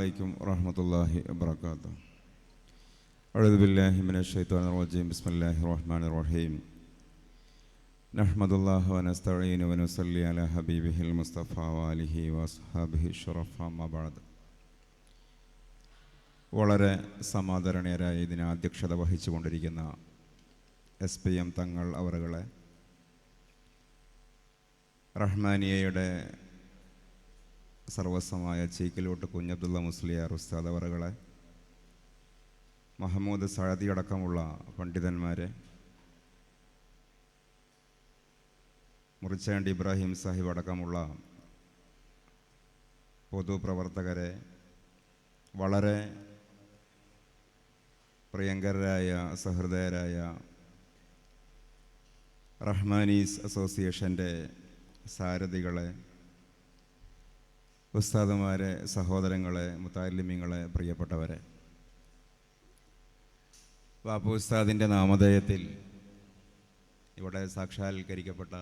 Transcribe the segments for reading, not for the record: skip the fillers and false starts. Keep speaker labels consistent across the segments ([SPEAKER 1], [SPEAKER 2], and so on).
[SPEAKER 1] عليكم ورحمة الله وبركاته. أعوذ بالله من الشيطان الرجيم. بسم الله الرحمن الرحيم. نحمد الله ونستعين ونصلي على حبيبه المصطفى وآله وأصحابه الشرفاء أما بعد. വളരെ സമാദരണീയരായ ഇതിന് അധ്യക്ഷത വഹിച്ചുകൊണ്ടിരിക്കുന്ന SPM തങ്ങൾ അവറുകളെ, റഹ്മാനിയയുടെ സർവസ്വമായ ചീക്കിലോട്ട് കുഞ്ഞബ്ദുള്ള മുസ്ലിയാർ ഉസ്താദ് അവറുകളെ, മഹമ്മൂദ് സഅദി അടക്കമുള്ള പണ്ഡിതന്മാരെ, മുറിച്ചാണ്ടി ഇബ്രാഹിം സാഹിബ് അടക്കമുള്ള പൊതുപ്രവർത്തകരെ, വളരെ പ്രിയങ്കരായ സഹൃദയരായ റഹ്മാനീസ് അസോസിയേഷൻ്റെ സാരഥികളെ, ഉസ്താദുമാരെ, സഹോദരങ്ങളെ, മുത്തഅല്ലിമീങ്ങളെ, പ്രിയപ്പെട്ടവരെ, ബാപ്പു ഉസ്താദിൻ്റെ നാമധേയത്തിൽ ഇവിടെ സാക്ഷാത്കരിക്കപ്പെട്ട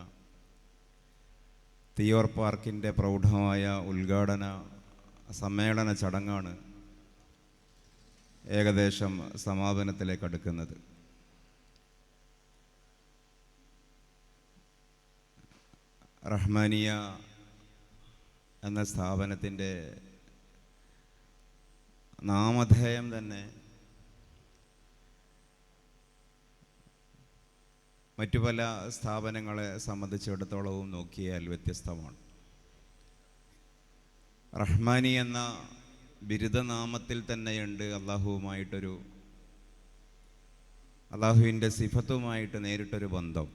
[SPEAKER 1] തിയോർ പാർക്കിൻ്റെ പ്രൗഢമായ ഉദ്ഘാടന സമ്മേളന ചടങ്ങാണ് ഏകദേശം സമാപനത്തിലേക്ക് അടുക്കുന്നത്. റഹ്മാനിയ എന്ന സ്ഥാപനത്തിൻ്റെ നാമധേയം തന്നെ മറ്റു പല സ്ഥാപനങ്ങളെ സംബന്ധിച്ചിടത്തോളവും നോക്കിയാൽ വ്യത്യസ്തമാണ്. റഹ്മാനി എന്ന ബിരുദനാമത്തിൽ തന്നെയുണ്ട് അള്ളാഹുവിൻ്റെ സിഫത്തുമായിട്ട് നേരിട്ടൊരു ബന്ധം.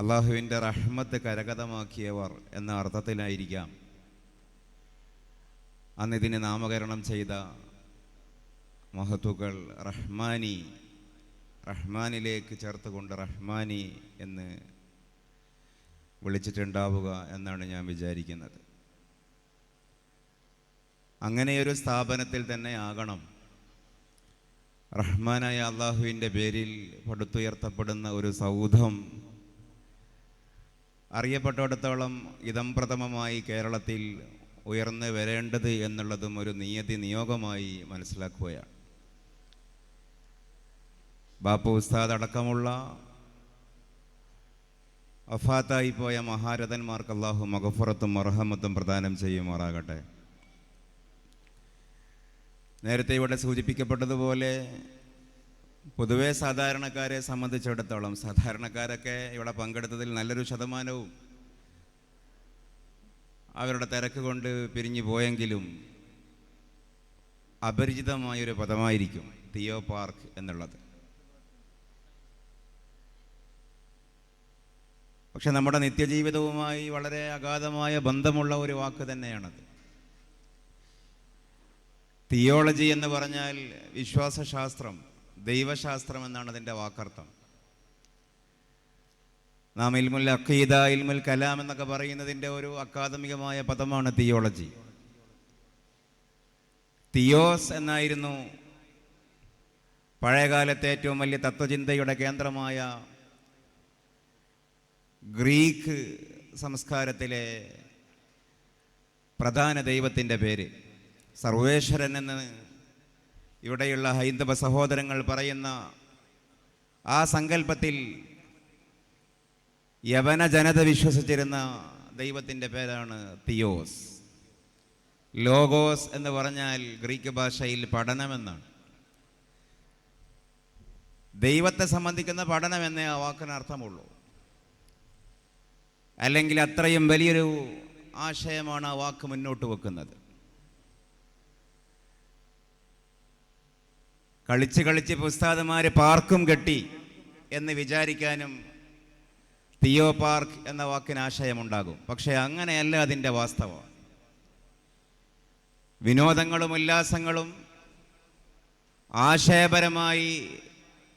[SPEAKER 1] അള്ളാഹുവിൻ്റെ റഹ്മത്ത് കരഗതമാക്കിയവർ എന്ന അർത്ഥത്തിലായിരിക്കാം അന്നിതിന് നാമകരണം ചെയ്ത മഹത്തുക്കൾ റഹ്മാനിലേക്ക് ചേർത്തുകൊണ്ട് റഹ്മാനി എന്ന് വിളിച്ചിട്ടുണ്ടാവുക എന്നാണ് ഞാൻ വിചാരിക്കുന്നത്. അങ്ങനെയൊരു സ്ഥാപനത്തിൽ തന്നെ ആകണം റഹ്മാനായ അള്ളാഹുവിൻ്റെ പേരിൽ പടുത്തുയർത്തപ്പെടുന്ന ഒരു സൗധം അറിയപ്പെട്ടിടത്തോളം ഇദംപ്രഥമമായി കേരളത്തിൽ ഉയർന്നു വരേണ്ടത് എന്നുള്ളതും ഒരു നിയോഗമായി മനസ്സിലാക്കുകയാണ്. ബാപ്പു ഉസ്താദ് അടക്കമുള്ള വഫാത്തായി പോയ മഹാരഥന്മാർക്ക് അല്ലാഹു മഗ്ഫിറത്തും മർഹമത്തും പ്രദാനം ചെയ്യുമാറാകട്ടെ. നേരത്തെ ഇവിടെ സൂചിപ്പിക്കപ്പെട്ടതുപോലെ പൊതുവെ സാധാരണക്കാരെ സംബന്ധിച്ചിടത്തോളം, സാധാരണക്കാരൊക്കെ ഇവിടെ പങ്കെടുത്തതിൽ നല്ലൊരു ശതമാനവും അവരുടെ തിരക്ക് കൊണ്ട് പിരിഞ്ഞു പോയെങ്കിലും അപരിചിതമായൊരു പദമായിരിക്കും തിയോ പാർക്ക് എന്നുള്ളത്. പക്ഷെ നമ്മുടെ നിത്യജീവിതവുമായി വളരെ അഗാധമായ ബന്ധമുള്ള ഒരു വാക്ക് തന്നെയാണത്. തിയോളജി എന്ന് പറഞ്ഞാൽ വിശ്വാസശാസ്ത്രം, ദൈവശാസ്ത്രം എന്നാണ് അതിൻ്റെ വാക്കർത്ഥം. നാം ഇൽമുൽ അഖീദ, ഇൽമുൽ കലാം എന്നൊക്കെ പറയുന്നതിൻ്റെ ഒരു അക്കാദമികമായ പദമാണ് തിയോളജി. തിയോസ് എന്നായിരുന്നു പഴയകാലത്തെ ഏറ്റവും വലിയ തത്വചിന്തയുടെ കേന്ദ്രമായ ഗ്രീക്ക് സംസ്കാരത്തിലെ പ്രധാന ദൈവത്തിൻ്റെ പേര്. സർവേശ്വരൻ എന്ന് ഇവിടെയുള്ള ഹൈന്ദവ സഹോദരങ്ങൾ പറയുന്ന ആ സങ്കല്പത്തിൽ യവന ജനത വിശ്വസിച്ചിരുന്ന ദൈവത്തിൻ്റെ പേരാണ് തിയോസ്. ലോഗോസ് എന്ന് പറഞ്ഞാൽ ഗ്രീക്ക് ഭാഷയിൽ പഠനമെന്നാണ്. ദൈവത്തെ സംബന്ധിക്കുന്ന പഠനം എന്നേ ആ വാക്കിന് അർത്ഥമുള്ളൂ. അല്ലെങ്കിൽ അത്രയും വലിയൊരു ആശയമാണ് ആ വാക്ക് മുന്നോട്ട് വെക്കുന്നത്. കളിച്ച് ഉസ്താദുമാർ പാർക്കും കെട്ടി എന്ന് വിചാരിക്കാനും തിയോ പാർക്ക് എന്ന വാക്കിന് ആശയമുണ്ടാകും. പക്ഷേ അങ്ങനെയല്ല അതിൻ്റെ വാസ്തവം. വിനോദങ്ങളും ഉല്ലാസങ്ങളും ആശയപരമായി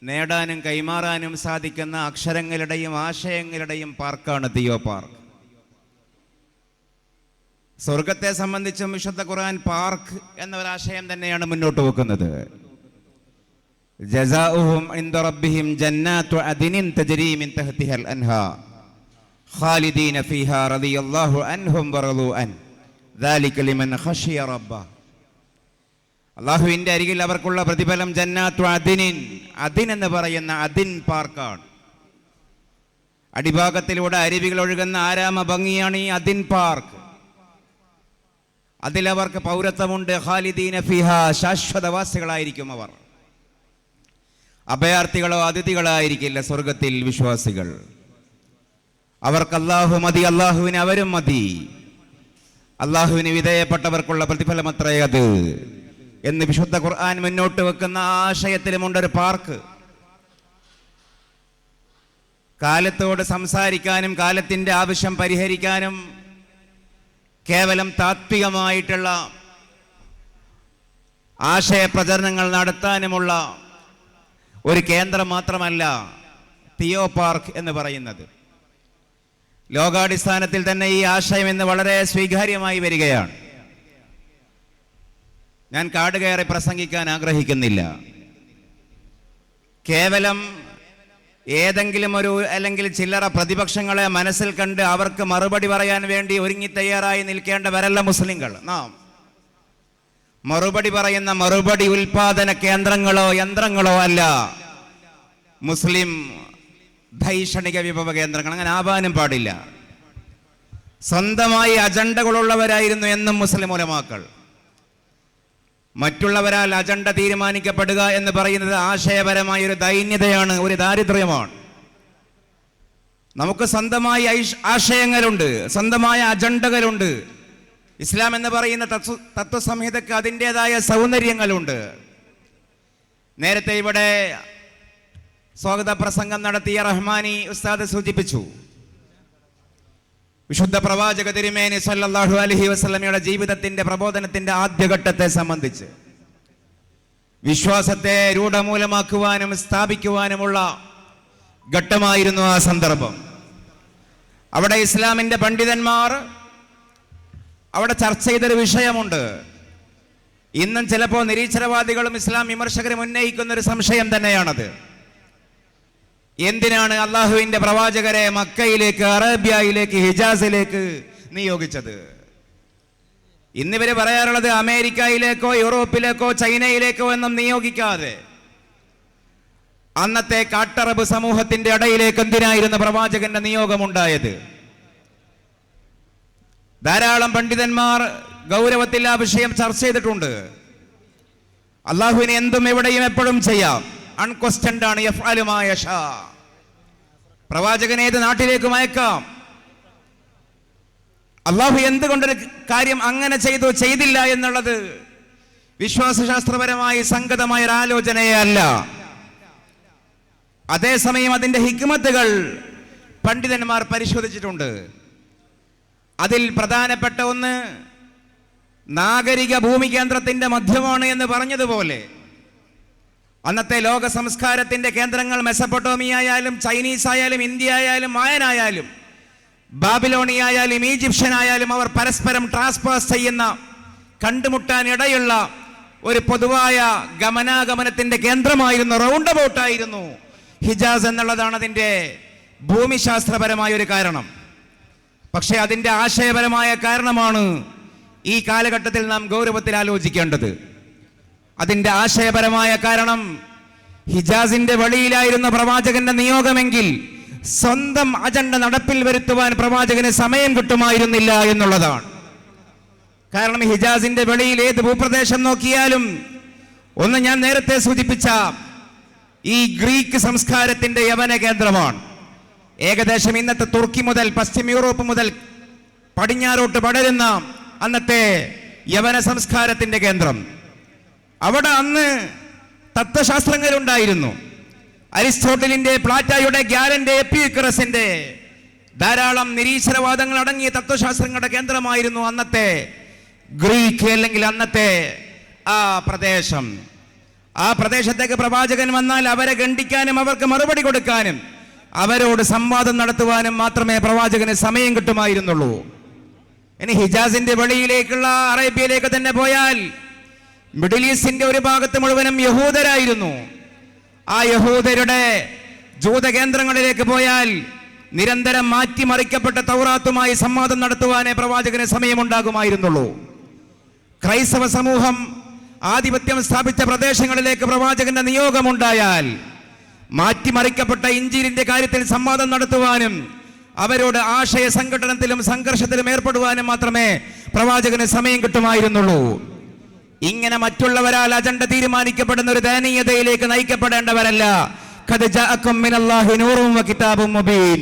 [SPEAKER 1] നേടാനും കൈമാറാനും സാധിക്കുന്ന അക്ഷരങ്ങളുടെയും ആശയങ്ങളുടെയും പാർക്കാണ് തിയോ പാർക്ക്. സ്വർഗത്തെ സംബന്ധിച്ചും വിശുദ്ധ ഖുർആൻ പാർക്ക് എന്ന ഒരാശയം തന്നെയാണ് മുന്നോട്ട് വെക്കുന്നത്. ജസാഉഹും ഇൻദ റബ്ബിഹിം ജന്നാത്തു അദ്നിൻ തജ്രി മിൻ തഹ്തിഹൽ അൻഹാർ ഖാലിദീന ഫീഹാ റളിയല്ലാഹു അൻഹും വറളു അൻ ദാലിക ലിമൻ ഖശിയ റബ്ബ. അല്ലാഹുവിൻ്റെ അരികിൽ അവർക്കുള്ള പ്രതിഫലം ജന്നാത്തു അദിനിൻ, അദിൻ എന്ന് പറയുന്ന അദിൻ പാർക്കാണ്. അടിഭാഗത്തിലൂടെ അരുവികൾ ഒഴുകുന്ന ആരാമ ഭംഗിയാണ് ഈ അദിൻ പാർക്ക്. അതിലവർക്ക് പൗരത്വമുണ്ട്. ഖാലിദീന ഫിഹാ, ശാശ്വതവാസികളായിരിക്കും അവർ. അഭയാർത്ഥികളോ അതിഥികളായിരിക്കില്ല സ്വർഗത്തിൽ വിശ്വാസികൾ. അവർക്ക് അല്ലാഹു മതി, അല്ലാഹുവിന് അവരും മതി. അല്ലാഹുവിന് വിധേയപ്പെട്ടവർക്കുള്ള പ്രതിഫലം അത്രേ അത് എന്ന് വിശുദ്ധ ഖുർആൻ മുന്നോട്ട് വെക്കുന്ന ആശയത്തിലുമുണ്ടൊരു പാർക്ക്. കാലത്തോട് സംസാരിക്കാനും കാലത്തിൻ്റെ ആവശ്യം പരിഹരിക്കാനും കേവലം താത്വികമായിട്ടുള്ള ആശയപ്രചരണങ്ങൾ നടത്താനുമുള്ള ഒരു കേന്ദ്രം മാത്രമല്ല തിയോ പാർക്ക് എന്ന് പറയുന്നത്. ലോകാടിസ്ഥാനത്തിൽ തന്നെ ഈ ആശയം ഇന്ന് വളരെ സ്വീകാര്യമായി വരികയാണ്. ഞാൻ കാട് കയറി പ്രസംഗിക്കാൻ ആഗ്രഹിക്കുന്നില്ല. കേവലം ഏതെങ്കിലും ഒരു അല്ലെങ്കിൽ ചില്ലറ പ്രതിപക്ഷങ്ങളെ മനസ്സിൽ കണ്ട് അവർക്ക് മറുപടി പറയാൻ വേണ്ടി ഒരുങ്ങി തയ്യാറായി നിൽക്കേണ്ടവരല്ല മുസ്ലിങ്ങൾ. നാം മറുപടി പറയുന്ന മറുപടി ഉൽപാദന കേന്ദ്രങ്ങളോ യന്ത്രങ്ങളോ അല്ല മുസ്ലിം ധൈഷണിക വിഭവ കേന്ദ്രങ്ങൾ. അങ്ങനെ ആവാനും പാടില്ല. സ്വന്തമായി അജണ്ടകളുള്ളവരായിരുന്നു എന്നും മുസ്ലിം ഉലമാക്കൾ. മറ്റുള്ളവരാൽ അജണ്ട തീരുമാനിക്കപ്പെടുക എന്ന് പറയുന്നത് ആശയപരമായ ഒരു ദൈന്യതയാണ്, ഒരു ദാരിദ്ര്യമാണ്. നമുക്ക് സ്വന്തമായി ആശയങ്ങളുണ്ട്, സ്വന്തമായ അജണ്ടകളുണ്ട്. ഇസ്ലാം എന്ന് പറയുന്ന തത്വസംഹിതക്ക് അതിൻ്റെതായ സൗന്ദര്യങ്ങളുണ്ട്. നേരത്തെ ഇവിടെ സ്വാഗത പ്രസംഗം നടത്തിയ റഹ്മാനി ഉസ്താദ് സൂചിപ്പിച്ചു, വിശുദ്ധ പ്രവാചക തിരുമേനി സല്ലല്ലാഹു അലൈഹി വസല്ലമയുടെ ജീവിതത്തിന്റെ പ്രബോധനത്തിന്റെ ആദ്യഘട്ടത്തെ സംബന്ധിച്ച് വിശ്വാസത്തെ രൂഢമൂലമാക്കുവാനും സ്ഥാപിക്കുവാനുമുള്ള ഘട്ടമായിരുന്നു ആ സന്ദർഭം. അവിടെ ഇസ്ലാമിന്റെ പണ്ഡിതന്മാർ അവിടെ ചർച്ച ചെയ്തൊരു വിഷയമുണ്ട്. ഇന്നും ചിലപ്പോൾ നിരീശ്വരവാദികളും ഇസ്ലാം വിമർശകരും ഉന്നയിക്കുന്ന ഒരു സംശയം തന്നെയാണത്. എന്തിനാണ് അള്ളാഹുവിന്റെ പ്രവാചകരെ മക്കയിലേക്ക്, അറേബ്യയിലേക്ക്, ഹിജാസിലേക്ക് നിയോഗിച്ചത്? ഇന്നിവര് പറയാറുള്ളത് അമേരിക്കയിലേക്കോ യൂറോപ്പിലേക്കോ ചൈനയിലേക്കോ എന്നും നിയോഗിക്കാതെ അന്നത്തെ കാട്ടറബ് സമൂഹത്തിന്റെ ഇടയിലേക്ക് എന്തിനായിരുന്നു പ്രവാചകന്റെ നിയോഗമുണ്ടായത്? ധാരാളം പണ്ഡിതന്മാർ ഗൗരവത്തിൽ ആ വിഷയം ചർച്ച ചെയ്തിട്ടുണ്ട്. അള്ളാഹുവിന് എന്തും എവിടെയും എപ്പോഴും ചെയ്യാം. അൺക്വസ്റ്റൻഡ് ആണ്. യഫ്അലു മാ യശാ. പ്രവാചകനെ ഏത് നാട്ടിലേക്കും അയക്കാം. അള്ളാഹു എന്തുകൊണ്ടൊരു കാര്യം അങ്ങനെ ചെയ്തു ചെയ്തില്ല എന്നുള്ളത് വിശ്വാസശാസ്ത്രപരമായി സംഗതമായ ഒരു ആലോചനയേ അല്ല. അതേസമയം അതിന്റെ ഹിക്മത്തുകൾ പണ്ഡിതന്മാർ പരിശോധിച്ചിട്ടുണ്ട്. അതിൽ പ്രധാനപ്പെട്ട ഒന്ന്, നാഗരിക ഭൂമി കേന്ദ്രത്തിന്റെ മധ്യമാണ് എന്ന് പറഞ്ഞതുപോലെ അന്നത്തെ ലോക സംസ്കാരത്തിന്റെ കേന്ദ്രങ്ങൾ മെസപ്പൊട്ടോമിയ ആയാലും ചൈനീസ് ആയാലും ഇന്ത്യ ആയാലും മായനായാലും ബാബിലോണിയ ആയാലും ഈജിപ്ഷ്യൻ ആയാലും അവർ പരസ്പരം ട്രാൻസ്പാസ് ചെയ്യുന്ന, കണ്ടുമുട്ടാൻ ഇടയുള്ള ഒരു പൊതുവായ ഗമനാഗമനത്തിന്റെ കേന്ദ്രമായിരുന്നു, റൗണ്ട് അബൌട്ടായിരുന്നു ഹിജാസ് എന്നുള്ളതാണ് അതിൻ്റെ ഭൂമിശാസ്ത്രപരമായ ഒരു കാരണം. പക്ഷെ അതിൻ്റെ ആശയപരമായ കാരണമാണ് ഈ കാലഘട്ടത്തിൽ നാം ഗൗരവത്തിൽ ആലോചിക്കേണ്ടത്. അതിൻ്റെ ആശയപരമായ കാരണം, ഹിജാസിന്റെ വെളിയിലായിരുന്ന പ്രവാചകന്റെ നിയോഗമെങ്കിൽ സ്വന്തം അജണ്ട നടപ്പിൽ വരുത്തുവാൻ പ്രവാചകന് സമയം കിട്ടുമായിരുന്നില്ല എന്നുള്ളതാണ്. കാരണം ഹിജാസിന്റെ വെളിയിൽ ഏത് ഭൂപ്രദേശം നോക്കിയാലും, ഒന്ന് ഞാൻ നേരത്തെ സൂചിപ്പിച്ച ഈ ഗ്രീക്ക് സംസ്കാരത്തിന്റെ യവന കേന്ദ്രമാണ്. ഏകദേശം ഇന്നത്തെ തുർക്കി മുതൽ പശ്ചിമ യൂറോപ്പ് മുതൽ പടിഞ്ഞാറോട്ട് പടരുന്ന അന്നത്തെ യവന സംസ്കാരത്തിന്റെ കേന്ദ്രം. അവിടെ അന്ന് തത്വശാസ്ത്രങ്ങളുണ്ടായിരുന്നു. അരിസ്റ്റോട്ടലിന്റെ, പ്ലാറ്റോയുടെ, ഗ്യാലന്റെ, എപ്പിക്യൂറസിന്റെ ധാരാളം നിരീശ്വരവാദങ്ങൾ അടങ്ങിയ തത്വശാസ്ത്രങ്ങളുടെ കേന്ദ്രമായിരുന്നു അന്നത്തെ ഗ്രീക്ക്, അല്ലെങ്കിൽ അന്നത്തെ ആ പ്രദേശം. ആ പ്രദേശത്തേക്ക് പ്രവാചകൻ വന്നാൽ അവരെ ഖണ്ഡിക്കാനും അവർക്ക് മറുപടി കൊടുക്കാനും അവരോട് സംവാദം നടത്തുവാനും മാത്രമേ പ്രവാചകന് സമയം കിട്ടുമായിരുന്നുള്ളൂ. ഇനി ഹിജാസിന്റെ വെളിയിലേക്കുള്ള അറേബ്യയിലേക്ക് തന്നെ പോയാൽ മിഡിൽ ഈസ്റ്റിന്റെ ഒരു ഭാഗത്ത് മുഴുവനും യഹൂദരായിരുന്നു. ആ യഹൂദരുടെ ജൂത കേന്ദ്രങ്ങളിലേക്ക് പോയാൽ
[SPEAKER 2] നിരന്തരം മാറ്റിമറിക്കപ്പെട്ട തൗറാത്തുമായി സംവാദം നടത്തുവാനേ പ്രവാചകന് സമയമുണ്ടാകുമായിരുന്നുള്ളൂ. ക്രൈസ്തവ സമൂഹം ആധിപത്യം സ്ഥാപിച്ച പ്രദേശങ്ങളിലേക്ക് പ്രവാചകന്റെ നിയോഗമുണ്ടായാൽ മാറ്റിമറിക്കപ്പെട്ട ഇഞ്ചീലിന്റെ കാര്യത്തിൽ സംവാദം നടത്തുവാനും അവരോട് ആശയ സംഘടനത്തിലും സംഘർഷത്തിലും ഏർപ്പെടുവാനും മാത്രമേ പ്രവാചകന് സമയം കിട്ടുമായിരുന്നുള്ളൂ. ഇങ്ങനെ മറ്റുള്ളവരാൽ അജണ്ട തീരുമാനിക്കപ്പെടുന്ന ഒരു ദയനീയതയിലേക്ക് നയിക്കപ്പെടേണ്ടവരല്ല. ഖദ് ജാഅക്കും മിനല്ലാഹി നൂറും വകിതാബും മുബീൻ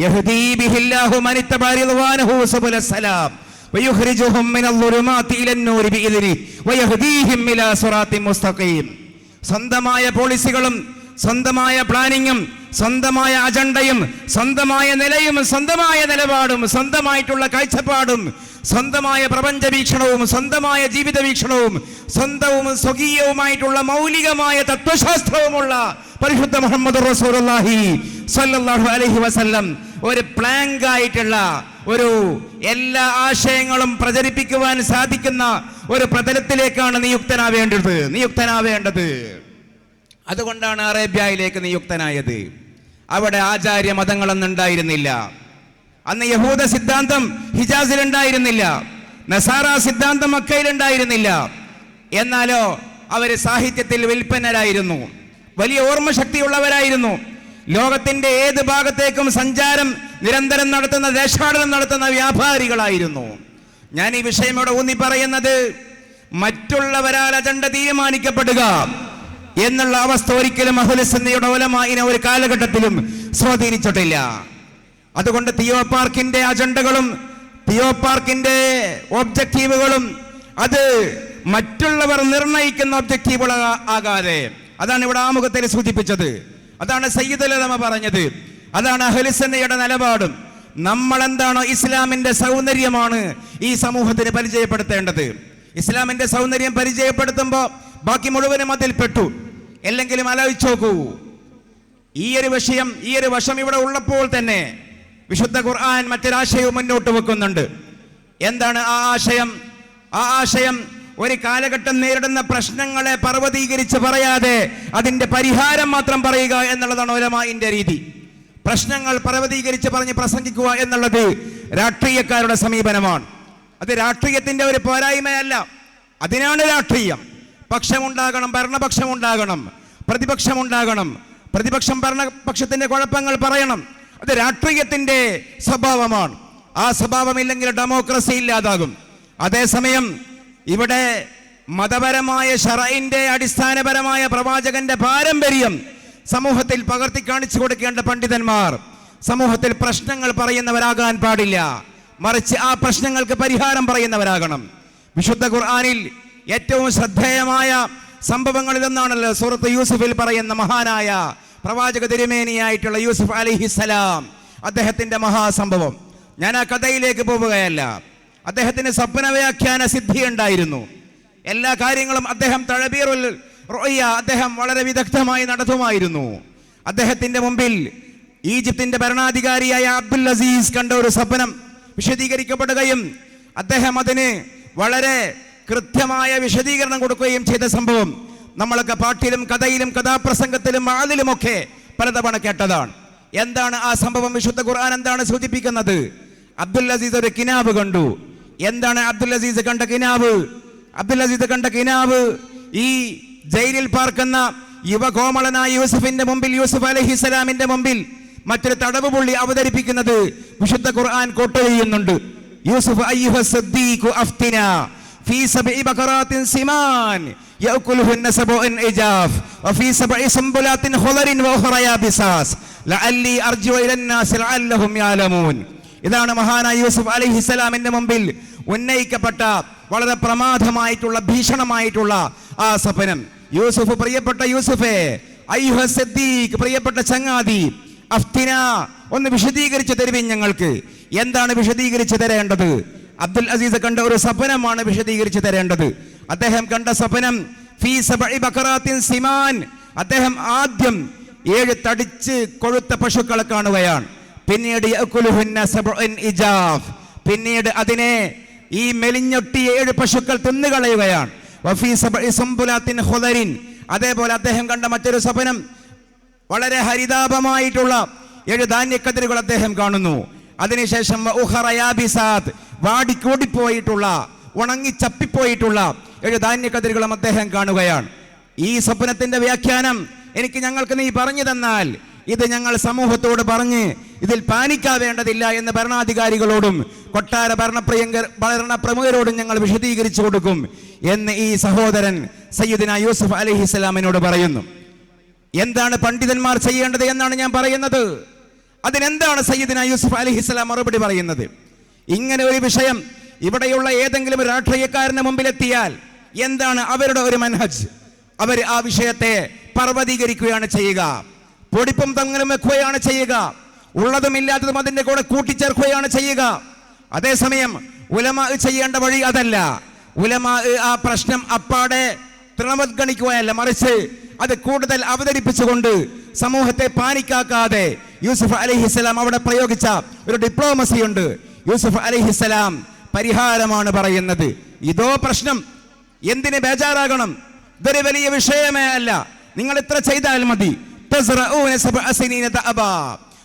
[SPEAKER 2] യഹ്ദീ ബിഹില്ലാഹു മൻ ഇത്തബഅ റിദ്വാനഹു സുബുലസ്സലാം വയുഖ്രിജുഹും മിനൽ-ളുലുമാതി ഇലൻ-നൂരി ബിഇദ്നിഹി വയഹ്ദീഹിം ഇലാ സിറാത്തിൻ മുസ്തഖീം. സ്വന്തമായ പോളിസികളും സ്വന്തമായ പ്ലാനിങ്ങും സ്വന്തമായ അജണ്ടയും സ്വന്തമായ നിലയും സ്വന്തമായ നിലപാടും സ്വന്തമായിട്ടുള്ള കാഴ്ചപ്പാടും സ്വന്തമായ പ്രപഞ്ച വീക്ഷണവും സ്വന്തമായ ജീവിത വീക്ഷണവും സ്വന്തവും സ്വകീയവുമായിട്ടുള്ള മൗലികമായ തത്വശാസ്ത്രവുമുള്ള പരിശുദ്ധ മുഹമ്മദ് റസൂലുള്ളാഹി സ്വല്ലല്ലാഹു അലൈഹി വസല്ലം ഒരു പ്ലാങ്ക് ആയിട്ടുള്ള ഒരു എല്ലാ ആശയങ്ങളും പ്രചരിപ്പിക്കുവാൻ സാധിക്കുന്ന ഒരു പ്രതലത്തിലേക്കാണ് നിയുക്തനാവേണ്ടത്. അതുകൊണ്ടാണ് അറേബ്യയിലേക്ക് നിയുക്തനായത്. അവിടെ ആചാര്യ മതങ്ങളൊന്നും ഉണ്ടായിരുന്നില്ല. അന്ന് യഹൂദ സിദ്ധാന്തം ഹിജാസിലുണ്ടായിരുന്നില്ല, നസാറ സിദ്ധാന്തം മക്കയിലുണ്ടായിരുന്നില്ല. എന്നാലോ അവർ സാഹിത്യത്തിൽ വിൽപ്പന്നരായിരുന്നു, വലിയ ഓർമ്മശക്തിയുള്ളവരായിരുന്നു. ലോകത്തിന്റെ ഏത് ഭാഗത്തേക്കും സഞ്ചാരം നിരന്തരം നടത്തുന്ന, ദേശാടനം നടത്തുന്ന വ്യാപാരികളായിരുന്നു. ഞാൻ ഈ വിഷയം ഇവിടെ ഊന്നി പറയുന്നത്, മറ്റുള്ളവരാൽ അജണ്ട തീരുമാനിക്കപ്പെടുക എന്നുള്ള അവസ്ഥ ഒരിക്കലും അഹ്ലുസുന്നയുടെ ഉലമാഇനെ ഒരു കാലഘട്ടത്തിലും സ്വാധീനിച്ചിട്ടില്ല. അതുകൊണ്ട് തിയോ പാർക്കിന്റെ അജണ്ടകളും തിയോ പാർക്കിന്റെ ഒബ്ജക്റ്റീവുകളും അത് മറ്റുള്ളവർ നിർണയിക്കുന്ന ഒബ്ജക്റ്റീവുകൾ ആകാതെ, അതാണ് ഇവിടെ ആമുഖത്തിൽ സൂചിപ്പിച്ചത്, അതാണ് സയ്യിദുൽ ഉലമ പറഞ്ഞത്, അതാണ് അഹ്ലുസുന്നയുടെ നിലപാടും. നമ്മൾ എന്താണോ ഇസ്ലാമിന്റെ സൗന്ദര്യമാണ് ഈ സമൂഹത്തിന് പരിചയപ്പെടുത്തേണ്ടത്. ഇസ്ലാമിന്റെ സൗന്ദര്യം പരിചയപ്പെടുത്തുമ്പോൾ ബാക്കി മുഴുവനും അതിൽപ്പെട്ടു. എല്ലെങ്കിലും ആലോചിച്ച് നോക്കൂ, ഈ ഒരു വശം ഇവിടെ ഉള്ളപ്പോൾ തന്നെ വിശുദ്ധ ഖുർആൻ മറ്റൊരാശയവും മുന്നോട്ട് വെക്കുന്നുണ്ട്. എന്താണ് ആ ആശയം? ആ ആശയം ഒരു കാലഘട്ടം നേരിടുന്ന പ്രശ്നങ്ങളെ പർവ്വതീകരിച്ച് പറയാതെ അതിന്റെ പരിഹാരം മാത്രം പറയുക എന്നുള്ളതാണ് ഉലമാഇന്റെ രീതി. പ്രശ്നങ്ങൾ പർവ്വതീകരിച്ച് പറഞ്ഞ് പ്രസംഗിക്കുക എന്നുള്ളത് രാഷ്ട്രീയക്കാരുടെ സമീപനമാണ്. അത് രാഷ്ട്രീയത്തിന്റെ ഒരു പോരായ്മയല്ല, അതിനാണ് രാഷ്ട്രീയം. പക്ഷമുണ്ടാകണം, ഭരണപക്ഷമുണ്ടാകണം, പ്രതിപക്ഷമുണ്ടാകണം. പ്രതിപക്ഷം ഭരണപക്ഷത്തിന്റെ കുഴപ്പങ്ങൾ പറയണം. അത് രാഷ്ട്രീയത്തിന്റെ സ്വഭാവമാണ്. ആ സ്വഭാവമില്ലെങ്കിൽ ഡെമോക്രസി ഇല്ലാതാകും. അതേസമയം ഇവിടെ മതപരമായ ശറഇന്റെ അടിസ്ഥാനപരമായ പ്രവാചകന്റെ പാരമ്പര്യം സമൂഹത്തിൽ പകർത്തി കാണിച്ചു കൊടുക്കേണ്ട പണ്ഡിതന്മാർ സമൂഹത്തിൽ പ്രശ്നങ്ങൾ പറയുന്നവരാകാൻ പാടില്ല, മറിച്ച് ആ പ്രശ്നങ്ങൾക്ക് പരിഹാരം പറയുന്നവരാകണം. വിശുദ്ധ ഖുർആനിൽ ഏറ്റവും ശ്രദ്ധേയമായ സംഭവങ്ങളിലൊന്നാണല്ലോ സൂറത്ത് യൂസുഫിൽ പറയുന്ന മഹാനായ പ്രവാചക തിരുമേനിയായിട്ടുള്ള യൂസുഫ് അലൈഹിസ്സലാം, അദ്ദേഹത്തിന്റെ മഹാസംഭവം. ഞാൻ ആ കഥയിലേക്ക് പോവുകയല്ല. അദ്ദേഹത്തിന് സ്വപ്ന വ്യാഖ്യാന സിദ്ധി ഉണ്ടായിരുന്നു. എല്ലാ കാര്യങ്ങളും അദ്ദേഹം തഴബീറുൽ റുഅ്യ അദ്ദേഹം വളരെ വിദഗ്ധമായി നടത്തുമായിരുന്നു. അദ്ദേഹത്തിന്റെ മുമ്പിൽ ഈജിപ്തിന്റെ ഭരണാധികാരിയായ അബ്ദുൽ അസീസ് കണ്ട ഒരു സ്വപ്നം വിശദീകരിക്കപ്പെടുകയും അദ്ദേഹം അതിന് വളരെ കൃത്യമായ വിശദീകരണം കൊടുക്കുകയും ചെയ്ത സംഭവം നമ്മളൊക്കെ പാട്ടിലും കഥയിലും കഥാപ്രസംഗത്തിലും ആദിലുമൊക്കെ പലതവണ കേട്ടതാണ്. എന്താണ് ആ സംഭവം? വിശുദ്ധ ഖുർആൻ എന്താണ് സൂചിപ്പിക്കുന്നത്? അബ്ദുൽ അസീസ് ഒരു കിനാബ് കണ്ടു. എന്താണ് അബ്ദുൽ അസീസ് കണ്ട കിനാബ്? അബ്ദുൽ അസീസ് കണ്ട കിനാബ് ഈ ജയിലിൽ പാർക്കുന്ന യുവകോമളനായ യൂസുഫിന്റെ മുമ്പിൽ, യൂസുഫ് അലൈഹിസ്സലാമിന്റെ മുമ്പിൽ മറ്റൊരു തടവ് പുള്ളി അവതരിപ്പിക്കുന്നത് വിശുദ്ധ ഖുർആൻ കോട്ട് ചെയ്യുന്നുണ്ട്. യൂസുഫ് അയ്യുഹ സദ്ദീഖു അഫ്തിന ഫീ സബ്ഇ ബഖറാത്തിൻ സിമാൻ യഅകുലുഹുന്ന സബഉൻ ഇജാഫ് വഫീ സബ്ഇ സുംബുലാത്തിൻ ഖുളറിൻ വഉഖറ യാബിസാസ് ലഅല്ലി അർജു ഇലന്നാസ് ലഅല്ലഹും യഅലമൂൻ. ഇതാണ് മഹാനായ യൂസുഫ് അലൈഹിസ്സലാമിന്റെ മുമ്പിൽ ഉന്നയിക്കപ്പെട്ട വളരെ പ്രമാദമായിട്ടുള്ള ഭീഷണമായിട്ടുള്ള ആ സ്വപ്നം. യൂസുഫ്, പ്രിയപ്പെട്ട യൂസുഫേ, അയ്യുഹ സദ്ദീഖ്, പ്രിയപ്പെട്ട ചങ്ങാതി, അഫ്തിന, ഒന്ന് വിശദീകരിച്ച് തരുവിൻ ഞങ്ങൾക്ക്. എന്താണ് വിശദീകരിച്ച് തരേണ്ടത്? അബ്ദുൽ അസീസ് കണ്ട ഒരു സ്വപ്നമാണ് വിശദീകരിച്ച് തരേണ്ടത്. അദ്ദേഹം കണ്ട സ്വപ്നം ഫീ സബ്ഇ ബഖറാത്തിൻ സിമാൻ, അദ്ദേഹം ആദ്യം 7 തടിച്ച് കൊഴുത്ത പശുക്കളെ കാണുകയാണ്. പിന്നീട് യഅകുലുഹുന്ന സബ്ഉൻ ഇജാഫ്, പിന്നീട് അതിനെ ഈ മെലിഞ്ഞൊട്ടി 7 പശുക്കൾ തിന്നുകളയുകയാണ്. വഫീ സബ്ഇ സുംബുലാത്തിൻ ഖുളറിൻ, അതേപോലെ അദ്ദേഹം കണ്ട മറ്റൊരു സ്വപ്നം വളരെ ഹരിതാപമായിട്ടുള്ള 7 ധാന്യക്കതിരുകൾ അദ്ദേഹം കാണുന്നു. അതിനുശേഷം വാടിക്കൂടിപ്പോയിട്ടുള്ള, ഉണങ്ങി ചപ്പിപ്പോയിട്ടുള്ള 7 ധാന്യക്കതിരുകളും അദ്ദേഹം കാണുകയാണ്. ഈ സ്വപ്നത്തിന്റെ വ്യാഖ്യാനം ഞങ്ങൾക്ക് നീ പറഞ്ഞു തന്നാൽ ഇത് ഞങ്ങൾ സമൂഹത്തോട് പറഞ്ഞ് ഇതിൽ പാനിക്കാവേണ്ടതില്ല എന്ന് ഭരണാധികാരികളോടും കൊട്ടാര ഭരണപ്രമുഖരോടും ഞങ്ങൾ വിശദീകരിച്ചു കൊടുക്കും എന്ന് ഈ സഹോദരൻ സയ്യിദുനാ യൂസുഫ് അലൈഹിസ്സലാമിനോട് പറയുന്നു. എന്താണ് പണ്ഡിതന്മാർ ചെയ്യേണ്ടത് എന്നാണ് ഞാൻ പറയുന്നത്. അതിനെന്താണ് സയ്യിദുനാ യൂസുഫ് അലൈഹിസ്സലാം മറുപടി പറയുന്നത്? ഇങ്ങനെ ഒരു വിഷയം ഇവിടെയുള്ള ഏതെങ്കിലും രാഷ്ട്രീയക്കാരന് മുമ്പിലെത്തിയാൽ എന്താണ് അവരുടെ ഒരു മനഹജ്? അവർ ആ വിഷയത്തെ പർവ്വതീകരിക്കുകയാണ് ചെയ്യുക, പൊടിപ്പും തങ്ങലും വെക്കുകയാണ് ചെയ്യുക, ഉള്ളതും ഇല്ലാത്തതും അതിൻ്റെ കൂടെ കൂട്ടിച്ചേർക്കുകയാണ് ചെയ്യുക. അതേസമയം ഉലമാ ചെയ്യേണ്ട വഴി അതല്ല. ഉലമാ ആ പ്രശ്നം അപ്പാടെ തൃണവത്ഗണിക്കുകയല്ല, മറിച്ച് അത് കൂടുതൽ അവതരിപ്പിച്ചുകൊണ്ട് സമൂഹത്തെ പാനിക്കാക്കാതെ യൂസുഫ് അലൈഹിസ്സലാം അവിടെ പ്രയോഗിച്ച ഒരു ഡിപ്ലോമസി ഉണ്ട്. യൂസുഫ് അലൈഹിസ്സലാം പരിഹാരമാണ് പറയുന്നത്. ഇതോ പ്രശ്നം, എന്തിന് ബേജാറാകണം? ഇതൊരു വലിയ വിഷയമേ അല്ല. നിങ്ങൾ ഇത്ര ചെയ്താൽ മതി. തസ്റഊന സബ്അ സിനീന തഅബാ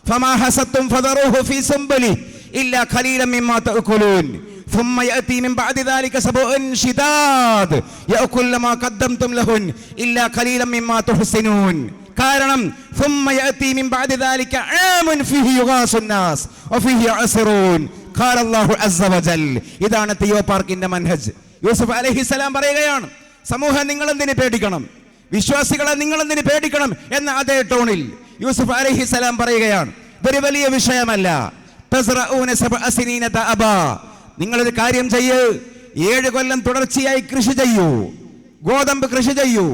[SPEAKER 2] ഫമാ ഹസത്തും ഫദറൂഹു ഫീ സുംബലി ഇല്ലാ ഖലീലൻ മിമ്മാ തഅകുലൂൻ ثم يأتي من بعد ذلك سبع شداد يأكل ما قدمتم لهن إلا قليلا مما تحسنون. കാരണം ثم يأتي من بعد ذلك عام فيه يغاث الناس وفيه يعصرون قال الله عز وجل. ഇതാണ് തിയോ പാർക്കിന്റെ മനഹജ്. യൂസുഫ് അലൈഹിസ്സലാം പറയുകയാണ്, സമൂഹം നിങ്ങൾ എന്തിന് പേടിക്കണം, വിശ്വാസികളെ നിങ്ങൾ എന്തിന് പേടിക്കണം എന്ന അതേ ടോണിൽ യൂസുഫ് അലൈഹിസ്സലാം പറയുകയാണ്, ഇതൊരു വലിയ വിഷയമല്ല. തസ്റഊന സബ്അ സിനീന തഅബാ, നിങ്ങളൊരു കാര്യം ചെയ്യൂ, 7 കൊല്ലം തുടർച്ചയായി കൃഷി ചെയ്യൂ, ഗോതമ്പ് കൃഷി ചെയ്യൂ.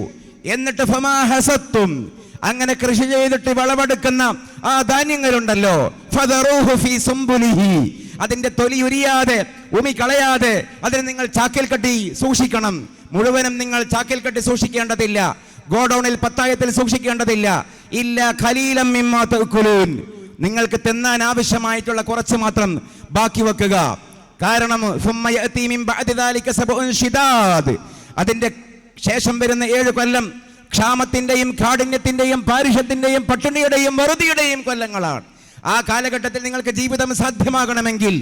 [SPEAKER 2] എന്നിട്ട് ഫമാ ഹസത്തും, അങ്ങനെ കൃഷി ചെയ്തിട്ട് വിളവെടുക്കുന്ന ആ ധാന്യങ്ങളുണ്ടല്ലോ, ഫദറൂഹു ഫീ സുംബുലിഹി, അതിന്റെ തൊലി ഉരിയാതെ ഉമി കളയാതെ അതിനെ നിങ്ങൾ ചാക്കിൽ കെട്ടി സൂക്ഷിക്കണം. മുഴുവനും നിങ്ങൾ ചാക്കിൽ കെട്ടി സൂക്ഷിക്കേണ്ടതില്ല, ഗോഡൌണിൽ പത്തായത്തിൽ സൂക്ഷിക്കേണ്ടതില്ല. ഇല്ല ഖലീലൻ മിമ്മാ തഅകുലൂൻ, നിങ്ങൾക്ക് തിന്നാൻ ആവശ്യമായിട്ടുള്ള കുറച്ച് മാത്രം ബാക്കി വെക്കുക. കാരണം അതിന്റെ ശേഷം വരുന്ന 7 കൊല്ലം ക്ഷാമത്തിന്റെയും കാഠിന്യത്തിന്റെയും പാരിഷത്തിന്റെയും പട്ടിണിയുടെയും വറുതിയുടെയും കൊല്ലങ്ങളാണ്. ആ കാലഘട്ടത്തിൽ നിങ്ങൾക്ക് ജീവിതം സാധ്യമാകണമെങ്കിൽ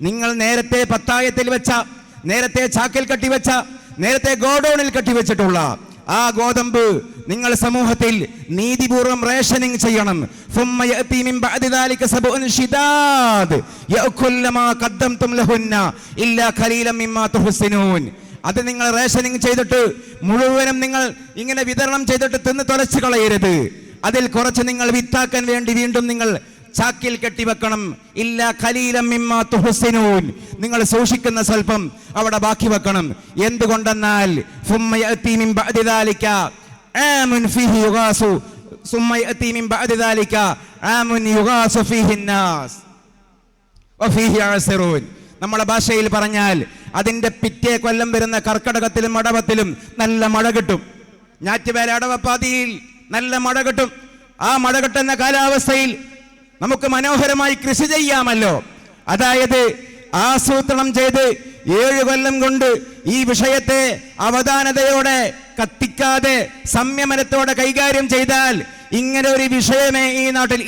[SPEAKER 2] നിങ്ങൾ നേരത്തെ പത്തായത്തിൽ വെച്ച, നേരത്തെ ചാക്കിൽ കെട്ടിവെച്ച, നേരത്തെ ഗോഡൌണിൽ കെട്ടിവെച്ചിട്ടുള്ള ആ ഗോതമ്പ് നിങ്ങൾ സമൂഹത്തിൽ നീതിപൂർവം റേഷനിങ് ചെയ്യണം. അത് നിങ്ങൾ റേഷനിങ് ചെയ്തിട്ട് മുഴുവനും നിങ്ങൾ ഇങ്ങനെ വിതരണം ചെയ്തിട്ട് തിന്ന് തുലച്ചു കളയരുത്. അതിൽ കുറച്ച് നിങ്ങൾ വിത്താക്കാൻ വേണ്ടി വീണ്ടും നിങ്ങൾ ചാക്കിൽ കെട്ടിവെക്കണം. ഇല്ല ഖലീലൻ മിമ്മാ തുഹ്സിനൂൻ, നിങ്ങൾ സൂക്ഷിക്കുന്ന സ്വല്പം അവിടെ ബാക്കി വെക്കണം. എന്തുകൊണ്ടെന്നാൽ സുമ്മ യഅതി മിൻ ബഅദി ദാലിക ആമുൻ ഫീഹി യുഗാസു സുമ്മ യഅതി മിൻ ബഅദി ദാലിക ആമുൻ യുഗാസു ഫീഹി الناس വഫീഹി യഅസിറൂൻ. നമ്മളെ ഭാഷയിൽ പറഞ്ഞാൽ അതിന്റെ പിറ്റേ കൊല്ലം വരുന്ന കർക്കടകത്തിലും അടവത്തിലും നല്ല മഴ കിട്ടും. ഞാറ്റുവേല അടവപ്പാതിയിൽ നല്ല മഴ കിട്ടും. ആ മഴ കിട്ടുന്ന കാലാവസ്ഥയിൽ നമുക്ക് മനോഹരമായി കൃഷി ചെയ്യാമല്ലോ. അതായത് ആസൂത്രണം ചെയ്ത് 7 കൊല്ലം കൊണ്ട് ഈ വിഷയത്തെ അവധാനതയോടെ, കത്തിക്കാതെ, സംയമനത്തോടെ കൈകാര്യം ചെയ്താൽ ഇങ്ങനെ ഒരു വിഷയമേ ഈ നാട്ടിൽ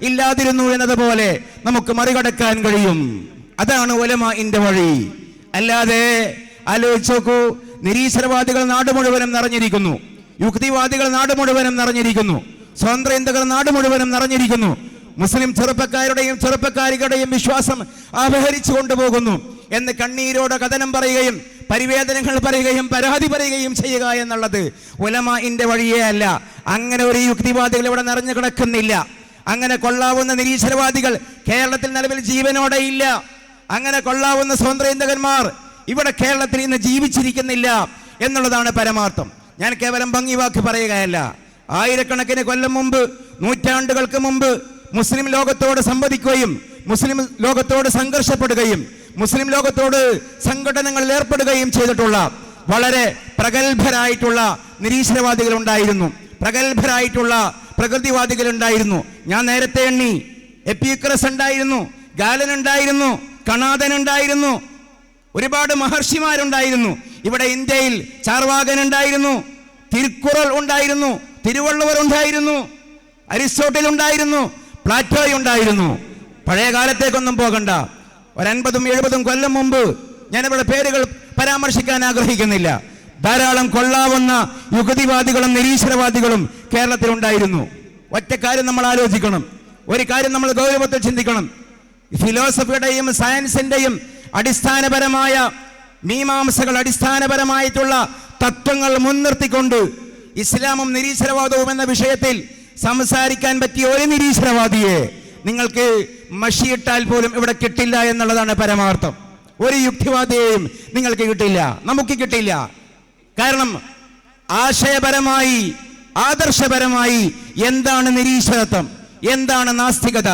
[SPEAKER 2] ഇല്ലാതിരുന്നു എന്നതുപോലെ നമുക്ക് മറികടക്കാൻ കഴിയും. അതാണ് ഉലമാഇന്റെ വഴി. അല്ലാതെ ആലോചിച്ച് നോക്കൂ, നിരീശ്വരവാദികൾ നാട് മുഴുവനും നിറഞ്ഞിരിക്കുന്നു, യുക്തിവാദികൾ നാട് മുഴുവനും നിറഞ്ഞിരിക്കുന്നു, സ്വതന്ത്രചിന്തകൾ നാട് മുഴുവനും നിറഞ്ഞിരിക്കുന്നു. മുസ്ലിം ചെറുപ്പക്കാരുടെയും ചെറുപ്പക്കാരികളുടെയും വിശ്വാസം അപഹരിച്ചു കൊണ്ടുപോകുന്നു എന്ന് കണ്ണീരോടെ കഥനം പറയുകയും പരിവേദനങ്ങൾ പറയുകയും പരാതി പറയുകയും ചെയ്യുക എന്നുള്ളത് ഉലമാഇന്റെ വഴിയേ അല്ല. അങ്ങനെ ഒരു യുക്തിവാദികൾ ഇവിടെ നിറഞ്ഞു കിടക്കുന്നില്ല. അങ്ങനെ കൊള്ളാവുന്ന നിരീശ്വരവാദികൾ കേരളത്തിൽ നിലവിൽ ജീവനോടെ ഇല്ല. അങ്ങനെ കൊള്ളാവുന്ന സ്വതന്ത്രചിന്തകന്മാർ ഇവിടെ കേരളത്തിൽ ഇന്ന് ജീവിച്ചിരിക്കുന്നില്ല എന്നുള്ളതാണ് പരമാർത്ഥം. ഞാൻ കേവലം ഭംഗി വാക്ക് പറയുകയല്ല. ആയിരക്കണക്കിന് കൊല്ലം മുമ്പ്, നൂറ്റാണ്ടുകൾക്ക് മുമ്പ് മുസ്ലിം ലോകത്തോട് സംവദിക്കുകയും മുസ്ലിം ലോകത്തോട് സംഘർഷപ്പെടുകയും മുസ്ലിം ലോകത്തോട് സംഘടനകളിൽ ഏർപ്പെടുകയും ചെയ്തിട്ടുള്ള വളരെ പ്രഗത്ഭരായിട്ടുള്ള നിരീശ്വരവാദികൾ ഉണ്ടായിരുന്നു, പ്രഗത്ഭരായിട്ടുള്ള പ്രകൃതിവാദികൾ ഉണ്ടായിരുന്നു. ഞാൻ നേരത്തെ എണ്ണി. എപ്പിക്രസ് ഉണ്ടായിരുന്നു, ഗാലൻ ഉണ്ടായിരുന്നു, കണാദൻ ഉണ്ടായിരുന്നു, ഒരുപാട് മഹർഷിമാരുണ്ടായിരുന്നു. ഇവിടെ ഇന്ത്യയിൽ ചാർവാകൻ ഉണ്ടായിരുന്നു, തിരുക്കുറൾ ഉണ്ടായിരുന്നു, തിരുവള്ളുവർ ഉണ്ടായിരുന്നു, അരിസ്റ്റോട്ടിൽ ഉണ്ടായിരുന്നു, പ്ലാറ്റോയുണ്ടായിരുന്നു. പഴയ കാലത്തേക്കൊന്നും പോകണ്ട. 50-70 കൊല്ലം മുമ്പ്, ഞാനിവിടെ പേരുകൾ പരാമർശിക്കാൻ ആഗ്രഹിക്കുന്നില്ല, ധാരാളം കൊള്ളാവുന്ന യുഗതിവാദികളും നിരീശ്വരവാദികളും കേരളത്തിലുണ്ടായിരുന്നു. ഒറ്റ കാര്യം നമ്മൾ ആലോചിക്കണം, ഒരു കാര്യം നമ്മൾ ഗൗരവത്തിൽ ചിന്തിക്കണം. ഫിലോസഫിയുടെയും സയൻസിന്റെയും അടിസ്ഥാനപരമായ മീമാംസകൾ, അടിസ്ഥാനപരമായിട്ടുള്ള തത്വങ്ങൾ മുൻനിർത്തിക്കൊണ്ട് ഇസ്ലാമും നിരീശ്വരവാദവും എന്ന വിഷയത്തിൽ സംസാരിക്കാൻ പറ്റിയ ഒരു നിരീശ്വരവാദിയെ നിങ്ങൾക്ക് മഷിയിട്ടാൽ പോലും ഇവിടെ കിട്ടില്ല എന്നുള്ളതാണ് പരമാർത്ഥം. ഒരു യുക്തിവാദിയെയും നിങ്ങൾക്ക് കിട്ടില്ല, നമുക്ക് കിട്ടില്ല. കാരണം ആശയപരമായി, ആദർശപരമായി എന്താണ് നിരീശ്വരത്വം, എന്താണ് നാസ്തികത,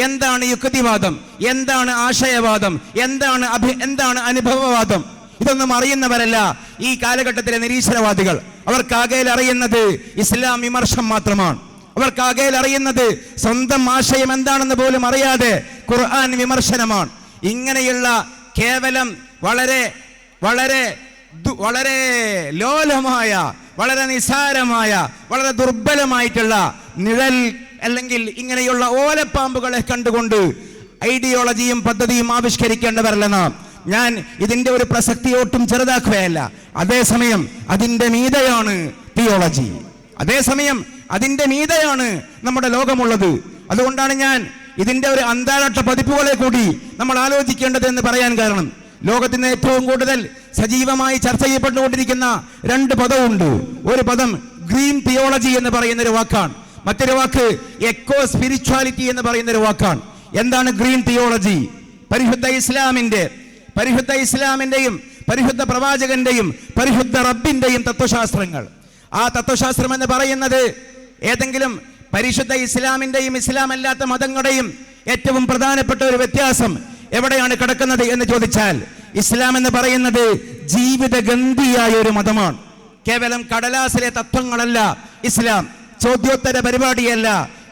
[SPEAKER 2] എന്താണ് യുക്തിവാദം, എന്താണ് ആശയവാദം, എന്താണ് അനുഭവവാദം, ഇതൊന്നും അറിയുന്നവരല്ല ഈ കാലഘട്ടത്തിലെ നിരീശ്വരവാദികൾ. അവർക്കാകെയിൽ അറിയുന്നത് ഇസ്ലാം വിമർശം മാത്രമാണ്. അവർക്കാകെയിൽ അറിയുന്നത് സ്വന്തം ആശയം എന്താണെന്ന് പോലും അറിയാതെ ഖുർആൻ വിമർശനമാണ്. ഇങ്ങനെയുള്ള കേവലം വളരെ വളരെ വളരെ ലോലമായ, വളരെ നിസാരമായ, വളരെ ദുർബലമായിട്ടുള്ള നിഴൽ അല്ലെങ്കിൽ ഇങ്ങനെയുള്ള ഓലപ്പാമ്പുകളെ കണ്ടുകൊണ്ട് ഐഡിയോളജിയും പദ്ധതിയും ആവിഷ്കരിക്കേണ്ടവരല്ല നാം. ഞാൻ ഇതിന്റെ ഒരു പ്രസക്തി ഒട്ടും ചെറുതാക്കുകയല്ല. അതേസമയം അതിന്റെ മീതയാണ് തിയോളജി, അതേസമയം അതിന്റെ മീതയാണ് നമ്മുടെ ലോകമുള്ളത്. അതുകൊണ്ടാണ് ഞാൻ ഇതിന്റെ ഒരു അന്താരാഷ്ട്ര പതിപ്പുകളെ കൂടി നമ്മൾ ആലോചിക്കേണ്ടത് എന്ന് പറയാൻ കാരണം, ലോകത്തിന് ഏറ്റവും കൂടുതൽ സജീവമായി ചർച്ച ചെയ്യപ്പെട്ടുകൊണ്ടിരിക്കുന്ന 2 പദമുണ്ട്. ഒരു പദം ഗ്രീൻ തിയോളജി എന്ന് പറയുന്ന ഒരു വാക്കാണ്, മറ്റൊരു വാക്ക് എക്കോ സ്പിരിച്വാലിറ്റി എന്ന് പറയുന്ന ഒരു വാക്കാണ്. എന്താണ് ഗ്രീൻ തിയോളജി? പരിശുദ്ധ ഇസ്ലാമിന്റെയും പരിശുദ്ധ പ്രവാചകന്റെയും പരിശുദ്ധ റബ്ബിന്റെയും തത്വശാസ്ത്രങ്ങൾ. ആ തത്വശാസ്ത്രം എന്ന് പറയുന്നത് ഏതെങ്കിലും പരിശുദ്ധ ഇസ്ലാമിന്റെയും ഇസ്ലാം അല്ലാത്ത മതങ്ങളുടെയും ഏറ്റവും പ്രധാനപ്പെട്ട ഒരു വ്യത്യാസം എവിടെയാണ് കിടക്കുന്നത് എന്ന് ചോദിച്ചാൽ, ഇസ്ലാം എന്ന് പറയുന്നത് ജീവിതഗന്ധിയായ ഒരു മതമാണ്. കേവലം കടലാസിലെ തത്വങ്ങളല്ല ഇസ്ലാം, ചോദ്യോത്തര പരിപാടിയല്ല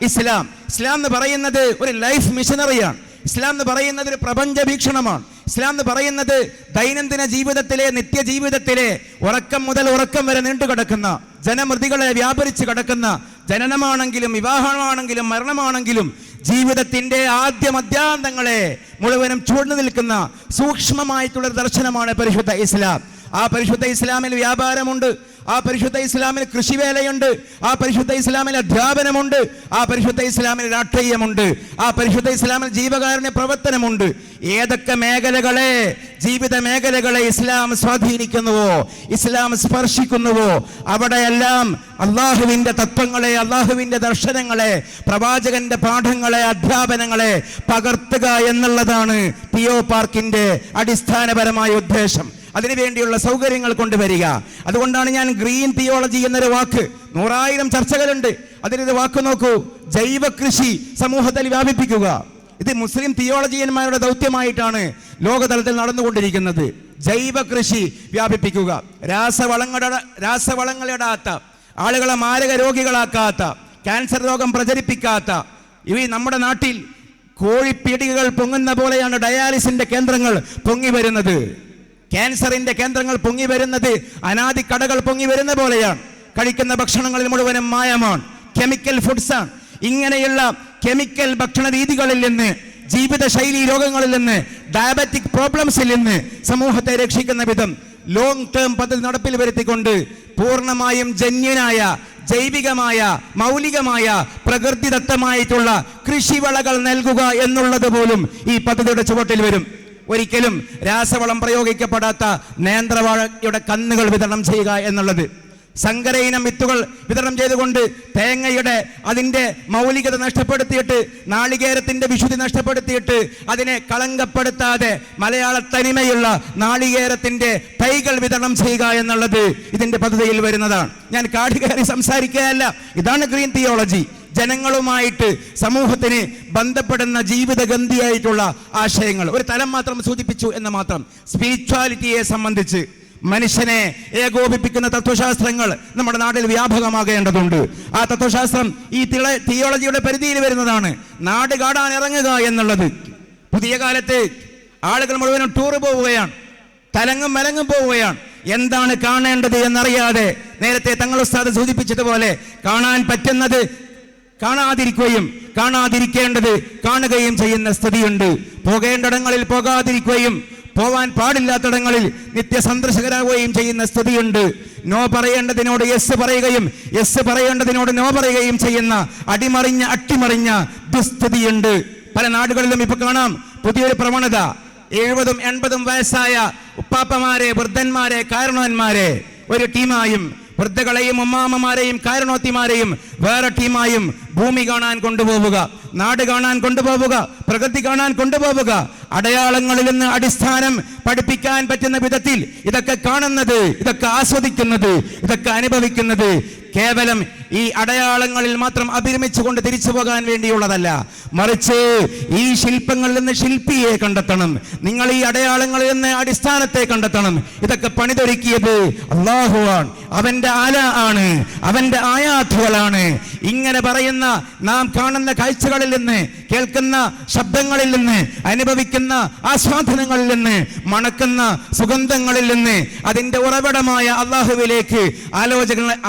[SPEAKER 2] ഇസ്ലാം. ഇസ്ലാം എന്ന് പറയുന്നത് ഒരു ലൈഫ് മിഷനറിയാണ്. ഇസ്ലാം എന്ന് പറയുന്നത് ഒരു പ്രപഞ്ച വീക്ഷണമാണ്. ഇസ്ലാം എന്ന് പറയുന്നത് ദൈനംദിന ജീവിതത്തിലെ, നിത്യജീവിതത്തിലെ ഉറക്കം മുതൽ ഉറക്കം വരെ നീണ്ടുകിടക്കുന്ന, ജനമൃതികളെ വ്യാപരിച്ച് കിടക്കുന്ന, ജനനമാണെങ്കിലും വിവാഹമാണെങ്കിലും മരണമാണെങ്കിലും ജീവിതത്തിന്റെ ആദ്യ മധ്യാന്തങ്ങളെ മുഴുവനും ചൂഴ്ന്നു നിൽക്കുന്ന സൂക്ഷ്മമായിട്ടുള്ളൊരു ദർശനമാണ് പരിശുദ്ധ ഇസ്ലാം. ആ പരിശുദ്ധ ഇസ്ലാമിൽ വ്യാപാരമുണ്ട്, ആ പരിശുദ്ധ ഇസ്ലാമിൽ കൃഷിവേലയുണ്ട്, ആ പരിശുദ്ധ ഇസ്ലാമിൽ അധ്യാപനമുണ്ട്, ആ പരിശുദ്ധ ഇസ്ലാമിൽ രാഷ്ട്രീയമുണ്ട്, ആ പരിശുദ്ധ ഇസ്ലാമിൽ ജീവകാരുണ്യ പ്രവർത്തനമുണ്ട്. ഏതൊക്കെ മേഖലകളെ, ജീവിത മേഖലകളെ ഇസ്ലാം സ്വാധീനിക്കുന്നുവോ, ഇസ്ലാം സ്പർശിക്കുന്നുവോ, അവിടെയെല്ലാം അള്ളാഹുവിന്റെ തത്വങ്ങളെ, അള്ളാഹുവിന്റെ ദർശനങ്ങളെ, പ്രവാചകന്റെ പാഠങ്ങളെ, അധ്യാപനങ്ങളെ പകർത്തുക എന്നുള്ളതാണ് തിയോ പാർക്കിന്റെ അടിസ്ഥാനപരമായ ഉദ്ദേശം. അതിനുവേണ്ടിയുള്ള സൗകര്യങ്ങൾ കൊണ്ടുവരിക. അതുകൊണ്ടാണ് ഞാൻ ഗ്രീൻ തിയോളജി എന്നൊരു വാക്ക്, 100,000 ചർച്ചകളുണ്ട്, അതിനൊരു വാക്ക് നോക്കൂ, ജൈവ കൃഷി സമൂഹത്തിൽ വ്യാപിപ്പിക്കുക. ഇത് മുസ്ലിം തിയോളജിയന്മാരുടെ ദൗത്യമായിട്ടാണ് ലോകതലത്തിൽ നടന്നുകൊണ്ടിരിക്കുന്നത്. ജൈവ കൃഷി വ്യാപിപ്പിക്കുക, രാസവളങ്ങളിടാത്ത, ആളുകളെ മാരക രോഗികളാക്കാത്ത, ക്യാൻസർ രോഗം പ്രചരിപ്പിക്കാത്ത, നമ്മുടെ നാട്ടിൽ കോഴിപ്പീടികകൾ പൊങ്ങുന്ന പോലെയാണ് ഡയാലിസിന്റെ കേന്ദ്രങ്ങൾ പൊങ്ങി വരുന്നത്. ക്യാൻസറിന്റെ കേന്ദ്രങ്ങൾ പൊങ്ങി വരുന്നത് അനാദി കടകൾ പൊങ്ങി വരുന്ന പോലെയാണ്. കഴിക്കുന്ന ഭക്ഷണങ്ങളിൽ മുഴുവനും മായമാണ്, കെമിക്കൽ ഫുഡ്സാണ്. ഇങ്ങനെയുള്ള കെമിക്കൽ ഭക്ഷണ രീതികളിൽ നിന്ന്, ജീവിതശൈലി രോഗങ്ങളിൽ നിന്ന്, ഡയബറ്റിക് പ്രോബ്ലംസിൽ നിന്ന് സമൂഹത്തെ രക്ഷിക്കുന്ന വിധം ലോങ് ടേം പദ്ധതി നടപ്പിൽ വരുത്തിക്കൊണ്ട് പൂർണ്ണമായും ജന്യനായ, ജൈവികമായ, മൗലികമായ, പ്രകൃതിദത്തമായിട്ടുള്ള കൃഷിവിളകൾ നൽകുക എന്നുള്ളത് പോലും ഈ പദ്ധതിയുടെ ചുവട്ടിൽ വരും. ഒരിക്കലും രാസവളം പ്രയോഗിക്കപ്പെടാത്ത നേന്ത്രവാഴയുടെ കന്നുകൾ വിതരണം ചെയ്യുക എന്നുള്ളത്, സങ്കര ഇനം വിത്തുകൾ വിതരണം ചെയ്തുകൊണ്ട് തേങ്ങയുടെ അതിൻ്റെ മൗലികത നഷ്ടപ്പെടുത്തിയിട്ട്, നാളികേരത്തിന്റെ വിശുദ്ധി നഷ്ടപ്പെടുത്തിയിട്ട്, അതിനെ കളങ്കപ്പെടുത്താതെ മലയാള തനിമയുള്ള നാളികേരത്തിന്റെ തൈകൾ വിതരണം ചെയ്യുക എന്നുള്ളത് ഇതിന്റെ പദ്ധതിയിൽ വരുന്നതാണ്. ഞാൻ കാട് കയറി സംസാരിക്കുകയല്ല, ഇതാണ് ഗ്രീൻ തിയോളജി. ജനങ്ങളുമായിട്ട്, സമൂഹത്തിന് ബന്ധപ്പെടുന്ന ജീവിതഗന്ധിയായിട്ടുള്ള ആശയങ്ങൾ. ഒരു തലം മാത്രം സൂചിപ്പിച്ചു എന്ന് മാത്രം. സ്പിരിച്വാലിറ്റിയെ സംബന്ധിച്ച് മനുഷ്യനെ ഏകോപിപ്പിക്കുന്ന തത്വശാസ്ത്രങ്ങൾ നമ്മുടെ നാട്ടിൽ വ്യാപകമാകേണ്ടതുണ്ട്. ആ തത്വശാസ്ത്രം ഈ തിയോളജിയുടെ പരിധിയിൽ വരുന്നതാണ്. നാട് കാടാൻ ഇറങ്ങുക എന്നുള്ളത്. പുതിയ കാലത്ത് ആളുകൾ മുഴുവനും ടൂർ പോവുകയാണ്, തലങ്ങും മലങ്ങും പോവുകയാണ്. എന്താണ് കാണേണ്ടത് എന്നറിയാതെ, നേരത്തെ തങ്ങൾ ഉസ്താദ് സൂചിപ്പിച്ചതുപോലെ കാണാൻ പറ്റുന്നത് കാണാതിരിക്കേണ്ടത് കാണുകയും ചെയ്യുന്ന സ്ഥിതിയുണ്ട്. പോകേണ്ടിടങ്ങളിൽ പോകാതിരിക്കുകയും പോവാൻ പാടില്ലാത്തിടങ്ങളിൽ നിത്യസന്ദർശകരാകുകയും ചെയ്യുന്ന സ്ഥിതിയുണ്ട്. നോ പറയേണ്ടതിനോട് യെസ് പറയുകയും യെസ് പറയേണ്ടതിനോട് നോ പറയുകയും ചെയ്യുന്ന അട്ടിമറിഞ്ഞ ദുസ്ഥിതിയുണ്ട്. പല നാടുകളിലും ഇപ്പൊ കാണാം പുതിയൊരു പ്രവണത. 70-80 വയസ്സായ ഉപ്പാപ്പമാരെ, വൃദ്ധന്മാരെ, കാരണവന്മാരെ ഒരു ടീമായും, വൃദ്ധകളെയും ഉമ്മാമ്മമാരെയും കാരണോത്തിമാരെയും വേറെ ടീമായും ഭൂമി കാണാൻ കൊണ്ടുപോവുക, നാട് കാണാൻ കൊണ്ടുപോവുക, പ്രകൃതി കാണാൻ കൊണ്ടുപോവുക, അടയാളങ്ങളിൽ നിന്ന് അടിസ്ഥാനം പഠിപ്പിക്കാൻ പറ്റുന്ന വിധത്തിൽ ഇതൊക്കെ കാണുന്നത്, ഇതൊക്കെ ആസ്വദിക്കുന്നത്, ഇതൊക്കെ അനുഭവിക്കുന്നത് കേവലം ഈ അടയാളങ്ങളിൽ മാത്രം അഭിരമിച്ചുകൊണ്ട് തിരിച്ചു പോകാൻ വേണ്ടിയുള്ളതല്ല. മറിച്ച് ഈ ശില്പങ്ങളിൽ നിന്ന് ശില്പിയെ കണ്ടെത്തണം. നിങ്ങൾ ഈ അടയാളങ്ങളിൽ നിന്ന് അടിസ്ഥാനത്തെ കണ്ടെത്തണം. ഇതൊക്കെ പണിതൊരുക്കിയത് അല്ലാഹുവാണ്, അവന്റെ ആല ആണ്, അവന്റെ ആയാത്തുകളാണ്. ഇങ്ങനെ പറയുന്ന നാം കാണുന്ന കാഴ്ചകളിൽ നിന്ന്, കേൾക്കുന്ന ശബ്ദങ്ങളിൽ നിന്ന്, അനുഭവിക്കുന്ന ആസ്വാദനങ്ങളിൽ നിന്ന്, മണക്കുന്ന സുഗന്ധങ്ങളിൽ നിന്ന് അതിന്റെ ഉറവിടമായ അല്ലാഹുവിലേക്ക്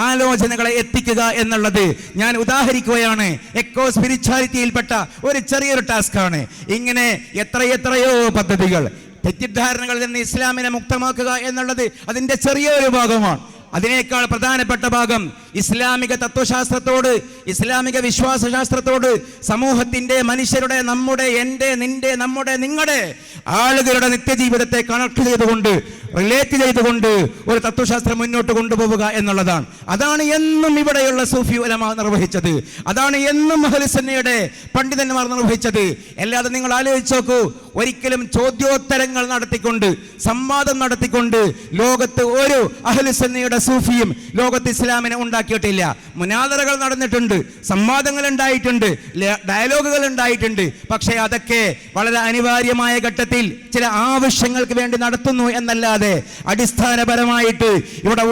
[SPEAKER 2] ആലോചനകളെ എത്തിക്കുക എന്നുള്ളത് ഞാൻ ഉദാഹരിക്കുകയാണ്. എക്കോ സ്പിരിച്വാലിറ്റിയിൽപ്പെട്ട ഒരു ചെറിയൊരു ടാസ്ക് ആണ്. ഇങ്ങനെ എത്രയോ പദ്ധതികൾ, തെറ്റിദ്ധാരണകളിൽ നിന്ന് ഇസ്ലാമിനെ മുക്തമാക്കുക എന്നുള്ളത് അതിന്റെ ചെറിയൊരു ഭാഗമാണ്. അതിനേക്കാൾ പ്രധാനപ്പെട്ട ഭാഗം ഇസ്ലാമിക തത്വശാസ്ത്രത്തോട്, ഇസ്ലാമിക വിശ്വാസശാസ്ത്രത്തോട്, സമൂഹത്തിന്റെ, മനുഷ്യരുടെ, നമ്മുടെ, എൻ്റെ, നിന്റെ, നമ്മുടെ, നിങ്ങളുടെ ആളുകളുടെ നിത്യജീവിതത്തെ കണക്ട് ചെയ്തുകൊണ്ട്, റിലേറ്റ് ചെയ്തുകൊണ്ട് ഒരു തത്വശാസ്ത്രം മുന്നോട്ട് കൊണ്ടുപോവുക എന്നുള്ളതാണ്. അതാണ് എന്നും ഇവിടെയുള്ള സൂഫി ഉലമ നിർവഹിച്ചത്. അതാണ് എന്നും അഹ്ലുസുന്നയുടെ പണ്ഡിതന്മാർ നിർവഹിച്ചത്. അല്ലാതെ നിങ്ങൾ ആലോചിച്ച് നോക്കൂ, ഒരിക്കലും ചോദ്യോത്തരങ്ങൾ നടത്തിക്കൊണ്ട്, സംവാദം നടത്തിക്കൊണ്ട് ലോകത്ത് ഒരു അഹ്ലുസുന്നയുടെ സൂഫിയും ലോകത്ത് ഇസ്ലാമിനെ ഉണ്ടാക്കിയിട്ടില്ല. മുനാദറകൾ നടന്നിട്ടുണ്ട്, സംവാദങ്ങൾ ഉണ്ടായിട്ടുണ്ട്, ഡയലോഗുകൾ ഉണ്ടായിട്ടുണ്ട്. പക്ഷേ അതൊക്കെ വളരെ അനിവാര്യമായ ഘട്ടത്തിൽ ചില ആവശ്യങ്ങൾക്ക് വേണ്ടി നടത്തുന്നു എന്നല്ലാതെ അടിസ്ഥാനപരമായിട്ട് ഇവിടെ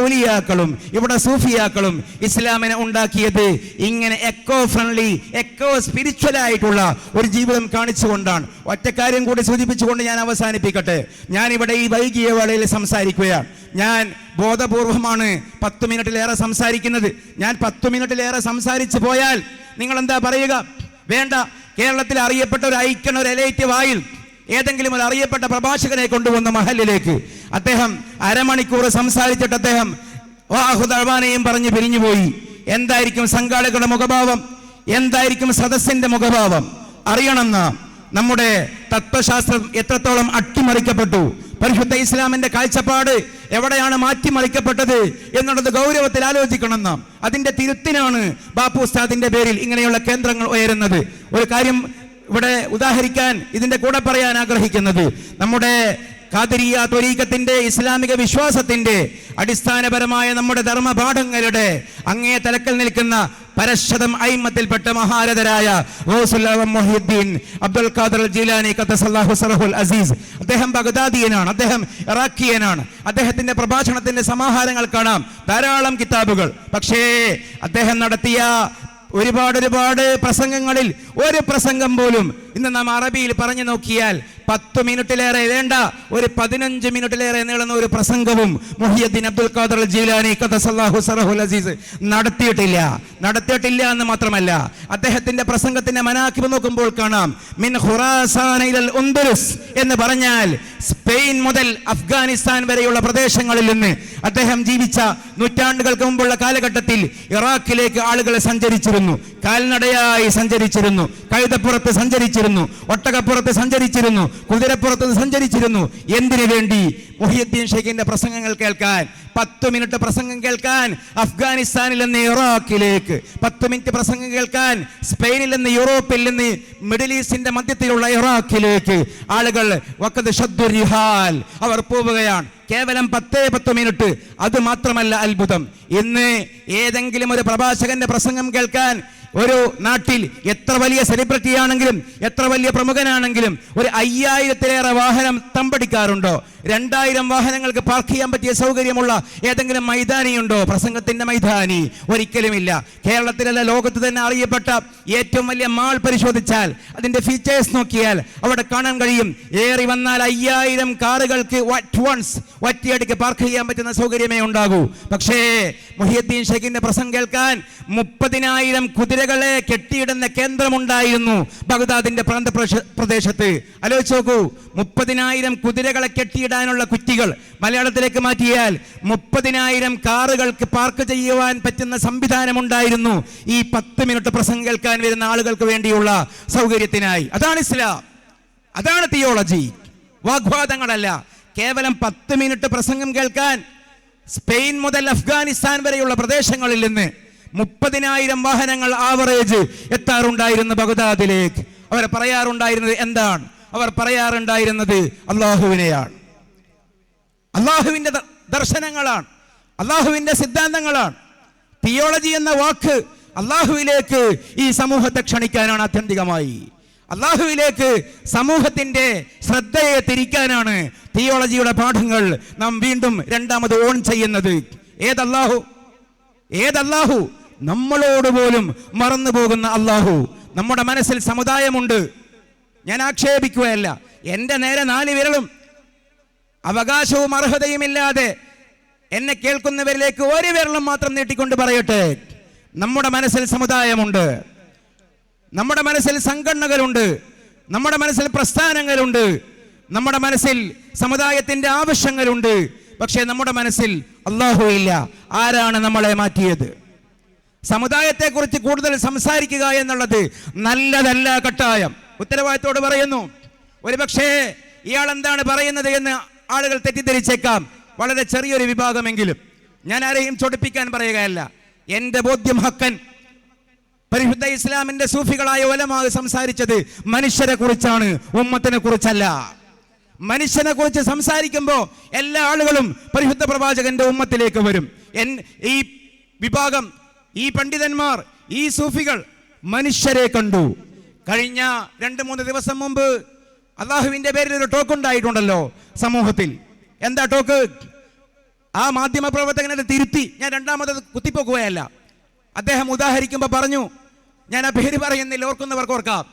[SPEAKER 2] ഔലിയാക്കളും ഇവിടെ സൂഫിയാക്കളും ഇസ്ലാമിനെ ഉണ്ടാക്കിയത് ഇങ്ങനെ എക്കോ ഫ്രണ്ട്ലി, എക്കോ സ്പിരിച്വൽ ആയിട്ടുള്ള ഒരു ജീവിതം കാണിച്ചുകൊണ്ടാണ്. ഒറ്റ കാര്യം കൂടി സൂചിപ്പിച്ചുകൊണ്ട് ഞാൻ അവസാനിപ്പിക്കട്ടെ. ഞാൻ ഇവിടെ ഈ വൈകിയ വേളയിൽ സംസാരിക്കുകയാണ്. ഞാൻ ബോധപൂർവമാണ് 10 മിനിറ്റിലേറെ സംസാരിക്കുന്നത്. ഞാൻ 10 മിനിറ്റിലേറെ സംസാരിച്ചു പോയാൽ നിങ്ങൾ എന്താ പറയുക? വേണ്ട, കേരളത്തിൽ അറിയപ്പെട്ട ഒരു ഐക്കൺ, ഒരു എലൈറ്റ് വായിൽ ഏതെങ്കിലും ഒരു അറിയപ്പെട്ട പ്രഭാഷകനെ കൊണ്ടുവന്ന മഹലിലേക്ക് അദ്ദേഹം അരമണിക്കൂർ സംസാരിച്ചിട്ട് അദ്ദേഹം വാഹുദർവാനെയും പറഞ്ഞ് പിരിഞ്ഞുപോയി. എന്തായിരിക്കും സംഘാടകരുടെ മുഖഭാവം? എന്തായിരിക്കും സദസ്സിന്റെ മുഖഭാവം? അറിയണം നാം. നമ്മുടെ തത്വശാസ്ത്രം എത്രത്തോളം അട്ടിമറിക്കപ്പെട്ടു, പരിശുദ്ധ ഇസ്ലാമിന്റെ കാഴ്ചപ്പാട് എവിടെയാണ് മാറ്റിമറിക്കപ്പെട്ടത് എന്നുള്ളത് ഗൗരവത്തിൽ ആലോചിക്കണം നാം. അതിന്റെ തിരുത്തിനാണ് ബാപ്പു ഉസ്താദിന്റെ പേരിൽ ഇങ്ങനെയുള്ള കേന്ദ്രങ്ങൾ ഉയരുന്നത്. ഒരു കാര്യം ഇവിടെ ഉദാഹരിക്കാൻ, ഇതിന്റെ കൂടെ പറയാൻ ആഗ്രഹിക്കുന്നത്, നമ്മുടെ ഖാദിരിയ ത്വരീഖത്തിന്റെ, ഇസ്ലാമിക വിശ്വാസത്തിന്റെ അടിസ്ഥാനപരമായ നമ്മുടെ ധർമ്മപാഠങ്ങളുടെ അങ്ങേ തലക്കൽ നിൽക്കുന്ന പരശതം അയിമ്മത്തിൽപ്പെട്ട മഹാരഥരായ ഗൗസുൽ ആസം മുഹ്യിദ്ദീൻ അബ്ദുൽ ഖാദിർ ജീലാനി ഖദ്ദസല്ലാഹു സിറഹുൽ അസീസ്, അദ്ദേഹം ബഗ്ദാദിയനാണ്, അദ്ദേഹം ഇറാഖിയനാണ്. അദ്ദേഹത്തിന്റെ പ്രഭാഷണത്തിന്റെ സമാഹാരങ്ങൾ കാണാം, ധാരാളം കിതാബുകൾ. പക്ഷേ അദ്ദേഹം നടത്തിയ ഒരുപാട് പ്രസംഗങ്ങളിൽ ഒരു പ്രസംഗം പോലും ഇന്ന് നാം അറബിയിൽ പറഞ്ഞു നോക്കിയാൽ 10 മിനിറ്റിലേറെ വേണ്ട, ഒരു 15 മിനിറ്റിലേറെ നീളുന്ന ഒരു പ്രസംഗവും മുഹ്യിദ്ദീൻ അബ്ദുൽ ഖാദിർ ജീലാനി ഖദ്ദസല്ലാഹു സിറഹുൽ അസീസ് നടത്തിയിട്ടില്ല എന്ന് മാത്രമല്ല, അദ്ദേഹത്തിന്റെ പ്രസംഗത്തിന്റെ മനാഖിബ് നോക്കുമ്പോൾ കാണാം, മിൻ ഖുറാസാന ഇലൽ ഉന്ദുരുസ് എന്ന് പറഞ്ഞാൽ സ്പെയിൻ മുതൽ അഫ്ഗാനിസ്ഥാൻ വരെയുള്ള പ്രദേശങ്ങളിൽ നിന്ന് അദ്ദേഹം ജീവിച്ച നൂറ്റാണ്ടുകൾക്ക് മുമ്പുള്ള കാലഘട്ടത്തിൽ ഇറാഖിലേക്ക് ആളുകൾ സഞ്ചരിച്ചിരുന്നു, കാൽനടയായി സഞ്ചരിച്ചിരുന്നു, കഴുതപ്പുറത്ത് സഞ്ചരിച്ചിരുന്നു, ഒട്ടകപ്പുറത്ത് സഞ്ചരിച്ചിരുന്നു, കുതിരപ്പുറത്ത് സഞ്ചരിച്ചിരുന്നു. എന്തിനു വേണ്ടി? മുഹ്യിദ്ദീൻ ഷെയ്ഖിന്റെ പ്രസംഗങ്ങൾ കേൾക്കാൻ. 10 മിനിറ്റ് പ്രസംഗം കേൾക്കാൻ അഫ്ഗാനിസ്ഥാനിൽ നിന്ന് ഇറാഖിലേക്ക്, 10 മിനിറ്റ് പ്രസംഗം കേൾക്കാൻ സ്പെയിനിൽ നിന്ന്, യൂറോപ്പിൽ നിന്ന്, മിഡിൽ ഈസ്റ്റിന്റെ മധ്യത്തിലുള്ള ഇറാഖിലേക്ക് ആളുകൾ അവർ പോവുകയാണ്. കേവലം 10 മിനിറ്റ്. അത് മാത്രമല്ല അത്ഭുതം, ഇന്ന് ഏതെങ്കിലും ഒരു പ്രഭാഷകന്റെ പ്രസംഗം കേൾക്കാൻ ഒരു നാട്ടിൽ എത്ര വലിയ സെലിബ്രിറ്റി ആണെങ്കിലും, എത്ര വലിയ പ്രമുഖനാണെങ്കിലും ഒരു 5000-ലേറെ വാഹനം തമ്പടിക്കാറുണ്ടോ? 2000 വാഹനങ്ങൾക്ക് പാർക്ക് ചെയ്യാൻ പറ്റിയ സൗകര്യമുള്ള ഏതെങ്കിലും മൈതാനിയുണ്ടോ? പ്രസംഗത്തിന്റെ മൈതാനി ഒരിക്കലുമില്ല. കേരളത്തിലല്ല, ലോകത്ത് തന്നെ അറിയപ്പെട്ട ഏറ്റവും വലിയ മാൾ പരിശോധിച്ചാൽ, അതിന്റെ ഫീച്ചേഴ്സ് നോക്കിയാൽ അവിടെ കാണാൻ കഴിയും, ഏറി വന്നാൽ 5000 കാറുകൾക്ക് ഒറ്റയടിക്ക് പാർക്ക് ചെയ്യാൻ പറ്റുന്ന സൗകര്യമേ ഉണ്ടാകൂ. പക്ഷേ മുഹ്യിദ്ദീൻ ഷെയ്ഖിന്റെ പ്രസംഗം കേൾക്കാൻ 30,000 കുതിരകൾ കുതിരകളെ കെട്ടിയിടുന്ന കേന്ദ്രമുണ്ടായിരുന്നു ബഗ്ദാദിന്റെ പ്രദേശത്ത്. ആലോചിച്ച് നോക്കൂ, 30,000 കുതിരകളെ കെട്ടിയിടാനുള്ള കുറ്റികൾ മലയാളത്തിലേക്ക് മാറ്റിയാൽ 30,000 കാറുകൾക്ക് പാർക്ക് ചെയ്യുവാൻ പറ്റുന്ന സംവിധാനമുണ്ടായിരുന്നു ഈ 10 മിനിറ്റ് പ്രസംഗം കേൾക്കാൻ വരുന്ന ആളുകൾക്ക് വേണ്ടിയുള്ള സൗകര്യത്തിനായി. അതാണ് ഇസ്ലാം, അതാണ് തിയോളജി. വാഗ്വാദങ്ങളല്ല. കേവലം 10 മിനിറ്റ് പ്രസംഗം കേൾക്കാൻ സ്പെയിൻ മുതൽ അഫ്ഗാനിസ്ഥാൻ വരെയുള്ള പ്രദേശങ്ങളിൽ നിന്ന് 30,000 വാഹനങ്ങൾ ആവറേജ് എത്താറുണ്ടായിരുന്നു ബഗ്ദാദിലേക്ക്. അവർ പറയാറുണ്ടായിരുന്നത് എന്താണ്? അവർ പറയാറുണ്ടായിരുന്നത് അള്ളാഹുവിനെയാണ്, അള്ളാഹുവിന്റെ ദർശനങ്ങളാണ്, അള്ളാഹുവിന്റെ സിദ്ധാന്തങ്ങളാണ്. തിയോളജി എന്ന വാക്ക് അള്ളാഹുവിലേക്ക് ഈ സമൂഹത്തെ ക്ഷണിക്കാനാണ്. ആത്യന്തികമായി അള്ളാഹുവിലേക്ക് സമൂഹത്തിന്റെ ശ്രദ്ധയെ തിരിക്കാനാണ് തിയോളജിയുടെ പാഠങ്ങൾ നാം വീണ്ടും രണ്ടാമത് ഓൺ ചെയ്യുന്നത്. ഏതല്ലാഹു? നമ്മളോട് പോലും മറന്നു പോകുന്ന അള്ളാഹു. നമ്മുടെ മനസ്സിൽ സമുദായമുണ്ട്. ഞാൻ ആക്ഷേപിക്കുകയല്ല. എൻ്റെ നേരെ 4 വിരലും അവകാശവും അർഹതയുമില്ലാതെ എന്നെ കേൾക്കുന്നവരിലേക്ക് 1 വിരലും മാത്രം നീട്ടിക്കൊണ്ട് പറയട്ടെ, നമ്മുടെ മനസ്സിൽ സമുദായമുണ്ട്, നമ്മുടെ മനസ്സിൽ സംഘടനകളുണ്ട്, നമ്മുടെ മനസ്സിൽ പ്രസ്ഥാനങ്ങളുണ്ട്, നമ്മുടെ മനസ്സിൽ സമുദായത്തിന്റെ ആവശ്യങ്ങളുണ്ട്. പക്ഷേ നമ്മുടെ മനസ്സിൽ അല്ലാഹു ഇല്ല. ആരാണ് നമ്മളെ മാറ്റിയത്? സമുദായത്തെക്കുറിച്ച് കൂടുതൽ സംസാരിക്കുക എന്നുള്ളത് നല്ലതല്ല, കട്ടായം. ഉത്തരവാദിത്തോട് പറയുന്നു. ഒരുപക്ഷേ ഇയാൾ എന്താണ് പറയുന്നത് എന്ന് ആളുകൾ തെറ്റിദ്ധരിച്ചേക്കാം, വളരെ ചെറിയൊരു വിഭാഗമെങ്കിലും. ഞാൻ ആരെയും ചൊടിപ്പിക്കാൻ പറയുകയല്ല. എൻ്റെ ബോധ്യം ഹക്കൻ. പരിശുദ്ധ ഇസ്ലാമിന്റെ സൂഫികളായ ഉലമാ സംസാരിച്ചത് മനുഷ്യരെ കുറിച്ചാണ്, ഉമ്മത്തിനെ കുറിച്ചല്ല. മനുഷ്യനെ കുറിച്ച് സംസാരിക്കുമ്പോൾ എല്ലാ ആളുകളും പരിശുദ്ധ പ്രവാചകന്റെ ഉമ്മത്തിലേക്ക് വരും. ഈ വിഭാഗം, ഈ പണ്ഡിതന്മാർ, ഈ സൂഫികൾ മനുഷ്യരെ കണ്ടു. കഴിഞ്ഞ 2-3 ദിവസം മുമ്പ് അള്ളാഹുവിന്റെ പേരിൽ ഒരു ടോക്ക് ഉണ്ടായിട്ടുണ്ടല്ലോ സമൂഹത്തിൽ. എന്താ ടോക്ക്? ആ മാധ്യമ പ്രവർത്തകനെ തിരുത്തി ഞാൻ രണ്ടാമത് കുത്തിപ്പോക്കുകയല്ല. അദ്ദേഹം ഉദാഹരിക്കുമ്പോൾ പറഞ്ഞു, ഞാൻ ആ പേര് പറയുന്നില്ല, ഓർക്കുന്നവർക്ക് ഓർക്കാം.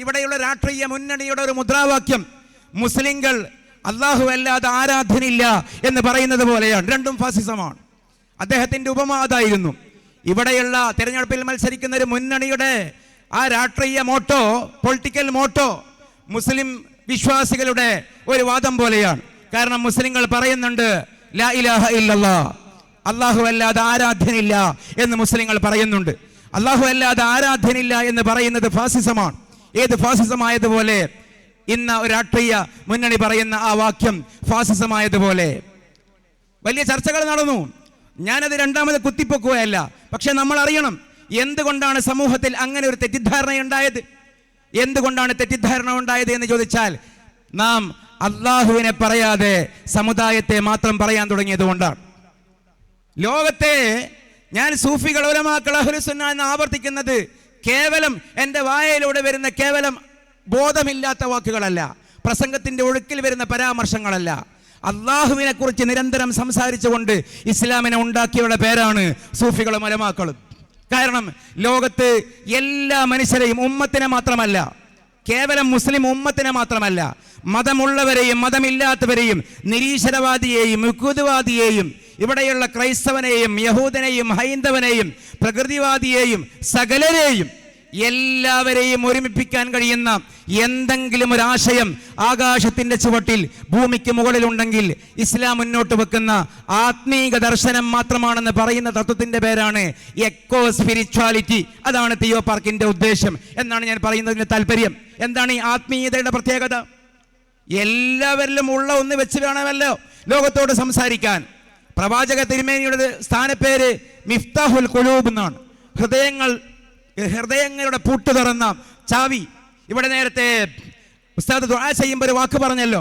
[SPEAKER 2] ഇവിടെയുള്ള രാഷ്ട്രീയ മുന്നണിയുടെ ഒരു മുദ്രാവാക്യം മുസ്ലിങ്ങൾ അല്ലാഹു അല്ലാതെ ആരാധനില്ല എന്ന് പറയുന്നത് പോലെയാണ്. രണ്ടും ഫാസിസമാണ്. അദ്ദേഹത്തിന്റെ ഉപമ അതായിരുന്നു. ഇവിടെയുള്ള തെരഞ്ഞെടുപ്പിൽ മത്സരിക്കുന്ന ഒരു മുന്നണിയുടെ ആ രാഷ്ട്രീയ മോട്ടോ, പൊളിറ്റിക്കൽ മോട്ടോ മുസ്ലിം വിശ്വാസികളുടെ ഒരു വാദം പോലെയാണ്. കാരണം മുസ്ലിങ്ങൾ പറയുന്നുണ്ട് ലാ ഇലാഹ ഇല്ലല്ലാഹ്, അല്ലാഹു അല്ലാതെ ആരാധ്യനില്ല എന്ന് മുസ്ലിങ്ങൾ പറയുന്നുണ്ട്. അല്ലാഹു അല്ലാതെ ആരാധ്യനില്ല എന്ന് പറയുന്നത് ഫാസിസമാണ്. ഏത് ഫാസിസമായതുപോലെ ഇന്ന് ഒരു രാഷ്ട്രീയ മുന്നണി പറയുന്ന ആ വാക്യം ഫാസിസമായതുപോലെ വലിയ ചർച്ചകൾ നടന്നു. ഞാനത് രണ്ടാമത് കുത്തിപ്പൊക്കുകയല്ല. പക്ഷെ നമ്മൾ അറിയണം എന്തുകൊണ്ടാണ് സമൂഹത്തിൽ അങ്ങനെ ഒരു തെറ്റിദ്ധാരണ ഉണ്ടായത്. എന്തുകൊണ്ടാണ് തെറ്റിദ്ധാരണ ഉണ്ടായത് എന്ന് ചോദിച്ചാൽ, നാം അള്ളാഹുവിനെ പറയാതെ സമുദായത്തെ മാത്രം പറയാൻ തുടങ്ങിയത് കൊണ്ടാണ്. ലോകത്തെ ഞാൻ സൂഫികൾ, ഉലമാക്കൾ, അഹ്ലുസ് സുന്ന എന്ന് ആവർത്തിക്കുന്നത് കേവലം എൻ്റെ വായയിലൂടെ വരുന്ന കേവലം ബോധമില്ലാത്ത വാക്കുകളല്ല, പ്രസംഗത്തിന്റെ ഒഴുക്കിൽ വരുന്ന പരാമർശങ്ങളല്ല. അള്ളാഹുവിനെ കുറിച്ച് നിരന്തരം സംസാരിച്ചുകൊണ്ട് ഇസ്ലാമിനെ ഉണ്ടാക്കിയവരുടെ പേരാണ് സൂഫികളും ഉലമാക്കളും. കാരണം ലോകത്ത് എല്ലാ മനുഷ്യരെയും, ഉമ്മത്തിനെ മാത്രമല്ല, കേവലം മുസ്ലിം ഉമ്മത്തിനെ മാത്രമല്ല, മതമുള്ളവരെയും മതമില്ലാത്തവരെയും, നിരീശ്വരവാദിയെയും യുക്തിവാദിയെയും, ഇവിടെയുള്ള ക്രൈസ്തവനെയും യഹൂദനെയും ഹൈന്ദവനെയും പ്രകൃതിവാദിയെയും സകലരെയും എല്ലാവരെയും ഒരുമിപ്പിക്കാൻ കഴിയുന്ന എന്തെങ്കിലും ഒരു ആശയം ആകാശത്തിന്റെ ചുവട്ടിൽ ഭൂമിക്ക് മുകളിലുണ്ടെങ്കിൽ ഇസ്ലാം മുന്നോട്ട് വെക്കുന്ന ആത്മീക ദർശനം മാത്രമാണെന്ന് പറയുന്ന തത്വത്തിന്റെ പേരാണ് എക്കോ സ്പിരിച്വാലിറ്റി. അതാണ് തിയോ പാർക്കിന്റെ ഉദ്ദേശം എന്നാണ് ഞാൻ പറയുന്നതിന്റെ താല്പര്യം. എന്താണ് ഈ ആത്മീയതയുടെ പ്രത്യേകത? എല്ലാവരിലും ഉള്ള ഒന്ന് വെച്ച് വേണമല്ലോ ലോകത്തോട് സംസാരിക്കാൻ. പ്രവാചക തിരുമേനിയുടെ സ്ഥാനപ്പേര് മിഫ്താഹുൽ ഖുലൂബ് എന്നാണ്. ഹൃദയങ്ങളുടെ പൂട്ട് തുറന്ന ചാവി. ഇവിടെ നേരത്തെ ഉസ്താദ് ദുആ ചെയ്യുമ്പോൾ ഒരു വാക്ക് പറഞ്ഞല്ലോ,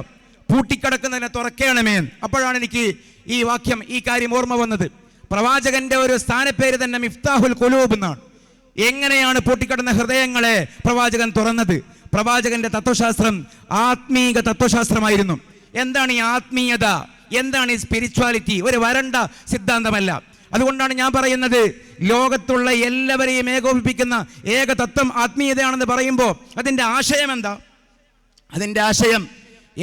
[SPEAKER 2] പൂട്ടിക്കിടക്കുന്നതിനെ തുറക്കണമേ. അപ്പോഴാണ് എനിക്ക് ഈ വാക്യം, ഈ കാര്യം ഓർമ്മ വന്നത്. പ്രവാചകന്റെ ഒരു സ്ഥാനപ്പേര് തന്നെ മിഫ്താഹുൽ ഖുലൂബ് എന്നാണ്. എങ്ങനെയാണ് പൂട്ടിക്കിടന്ന ഹൃദയങ്ങളെ പ്രവാചകൻ തുറന്നത്? പ്രവാചകന്റെ തത്വശാസ്ത്രം ആത്മീക തത്വശാസ്ത്രമായിരുന്നു. എന്താണ് ഈ ആത്മീയത? എന്താണ് ഈ സ്പിരിച്വാലിറ്റി? ഒരു വരണ്ട സിദ്ധാന്തമല്ല. അതുകൊണ്ടാണ് ഞാൻ പറയുന്നത്, ലോകത്തുള്ള എല്ലാവരെയും ഏകോപിപ്പിക്കുന്ന ഏക തത്വം ആത്മീയതയാണെന്ന് പറയുമ്പോൾ അതിൻ്റെ ആശയം എന്താ? അതിൻ്റെ ആശയം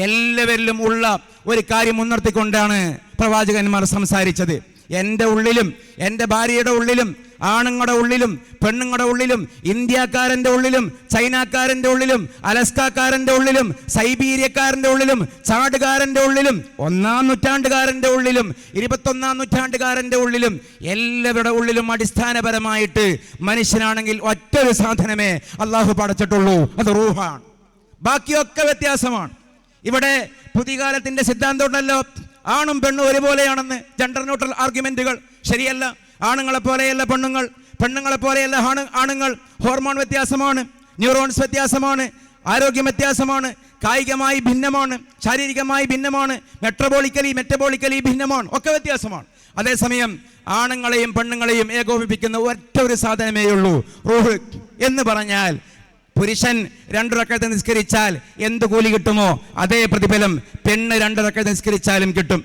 [SPEAKER 2] എല്ലാവരിലും ഉള്ള ഒരു കാര്യം മുൻനിർത്തിക്കൊണ്ടാണ് പ്രവാചകന്മാർ സംസാരിച്ചത്. എൻ്റെ ഉള്ളിലും എൻ്റെ ഭാര്യയുടെ ഉള്ളിലും ആണുങ്ങളുടെ ഉള്ളിലും പെണ്ണുങ്ങളുടെ ഉള്ളിലും ഇന്ത്യക്കാരൻ്റെ ഉള്ളിലും ചൈനക്കാരൻ്റെ ഉള്ളിലും അലസ്കാക്കാരൻ്റെ ഉള്ളിലും സൈബീരിയക്കാരൻ്റെ ഉള്ളിലും ചാടുകാരൻ്റെ ഉള്ളിലും 1-ാം നൂറ്റാണ്ടുകാരൻ്റെ ഉള്ളിലും 21-ാം നൂറ്റാണ്ടുകാരൻ്റെ ഉള്ളിലും എല്ലാവരുടെ ഉള്ളിലും അടിസ്ഥാനപരമായിട്ട് മനുഷ്യനാണെങ്കിൽ ഒറ്റൊരു സാധനമേ അള്ളാഹു പടച്ചിട്ടുള്ളൂ, അത് റൂഹാണ്. ബാക്കിയൊക്കെ വ്യത്യാസമാണ്. ഇവിടെ പുതിയ കാലത്തിന്റെ സിദ്ധാന്തം ഉണ്ടല്ലോ, ആണും പെണ്ണും ഒരുപോലെയാണെന്ന്. ജെൻഡർ ന്യൂട്രൽ ആർഗ്യുമെന്റുകൾ ശരിയല്ല. ആണുങ്ങളെ പോലെയല്ല പെണ്ണുങ്ങൾ, പെണ്ണുങ്ങളെ പോലെയല്ല ആണുങ്ങൾ. ഹോർമോൺ വ്യത്യാസമാണ്, ന്യൂറോൺസ് വ്യത്യാസമാണ്, ആരോഗ്യം വ്യത്യാസമാണ്, കായികമായി ഭിന്നമാണ്, ശാരീരികമായി ഭിന്നമാണ്, മെറ്റബോളിക്കലി ഭിന്നമാണ്, ഒക്കെ വ്യത്യാസമാണ്. അതേസമയം ആണുങ്ങളെയും പെണ്ണുങ്ങളെയും ഏകോപിപ്പിക്കുന്ന ഒറ്റ ഒരു സാധനമേ ഉള്ളൂ, റൂഹ് എന്ന് പറഞ്ഞാൽ പുരുഷൻ 2 റക്അത്ത് നിസ്കരിച്ചാൽ എന്ത് കൂലി കിട്ടുമോ അതേ പ്രതിഫലം പെണ്ണ് 2 റക്അത്ത് നിസ്കരിച്ചാലും കിട്ടും.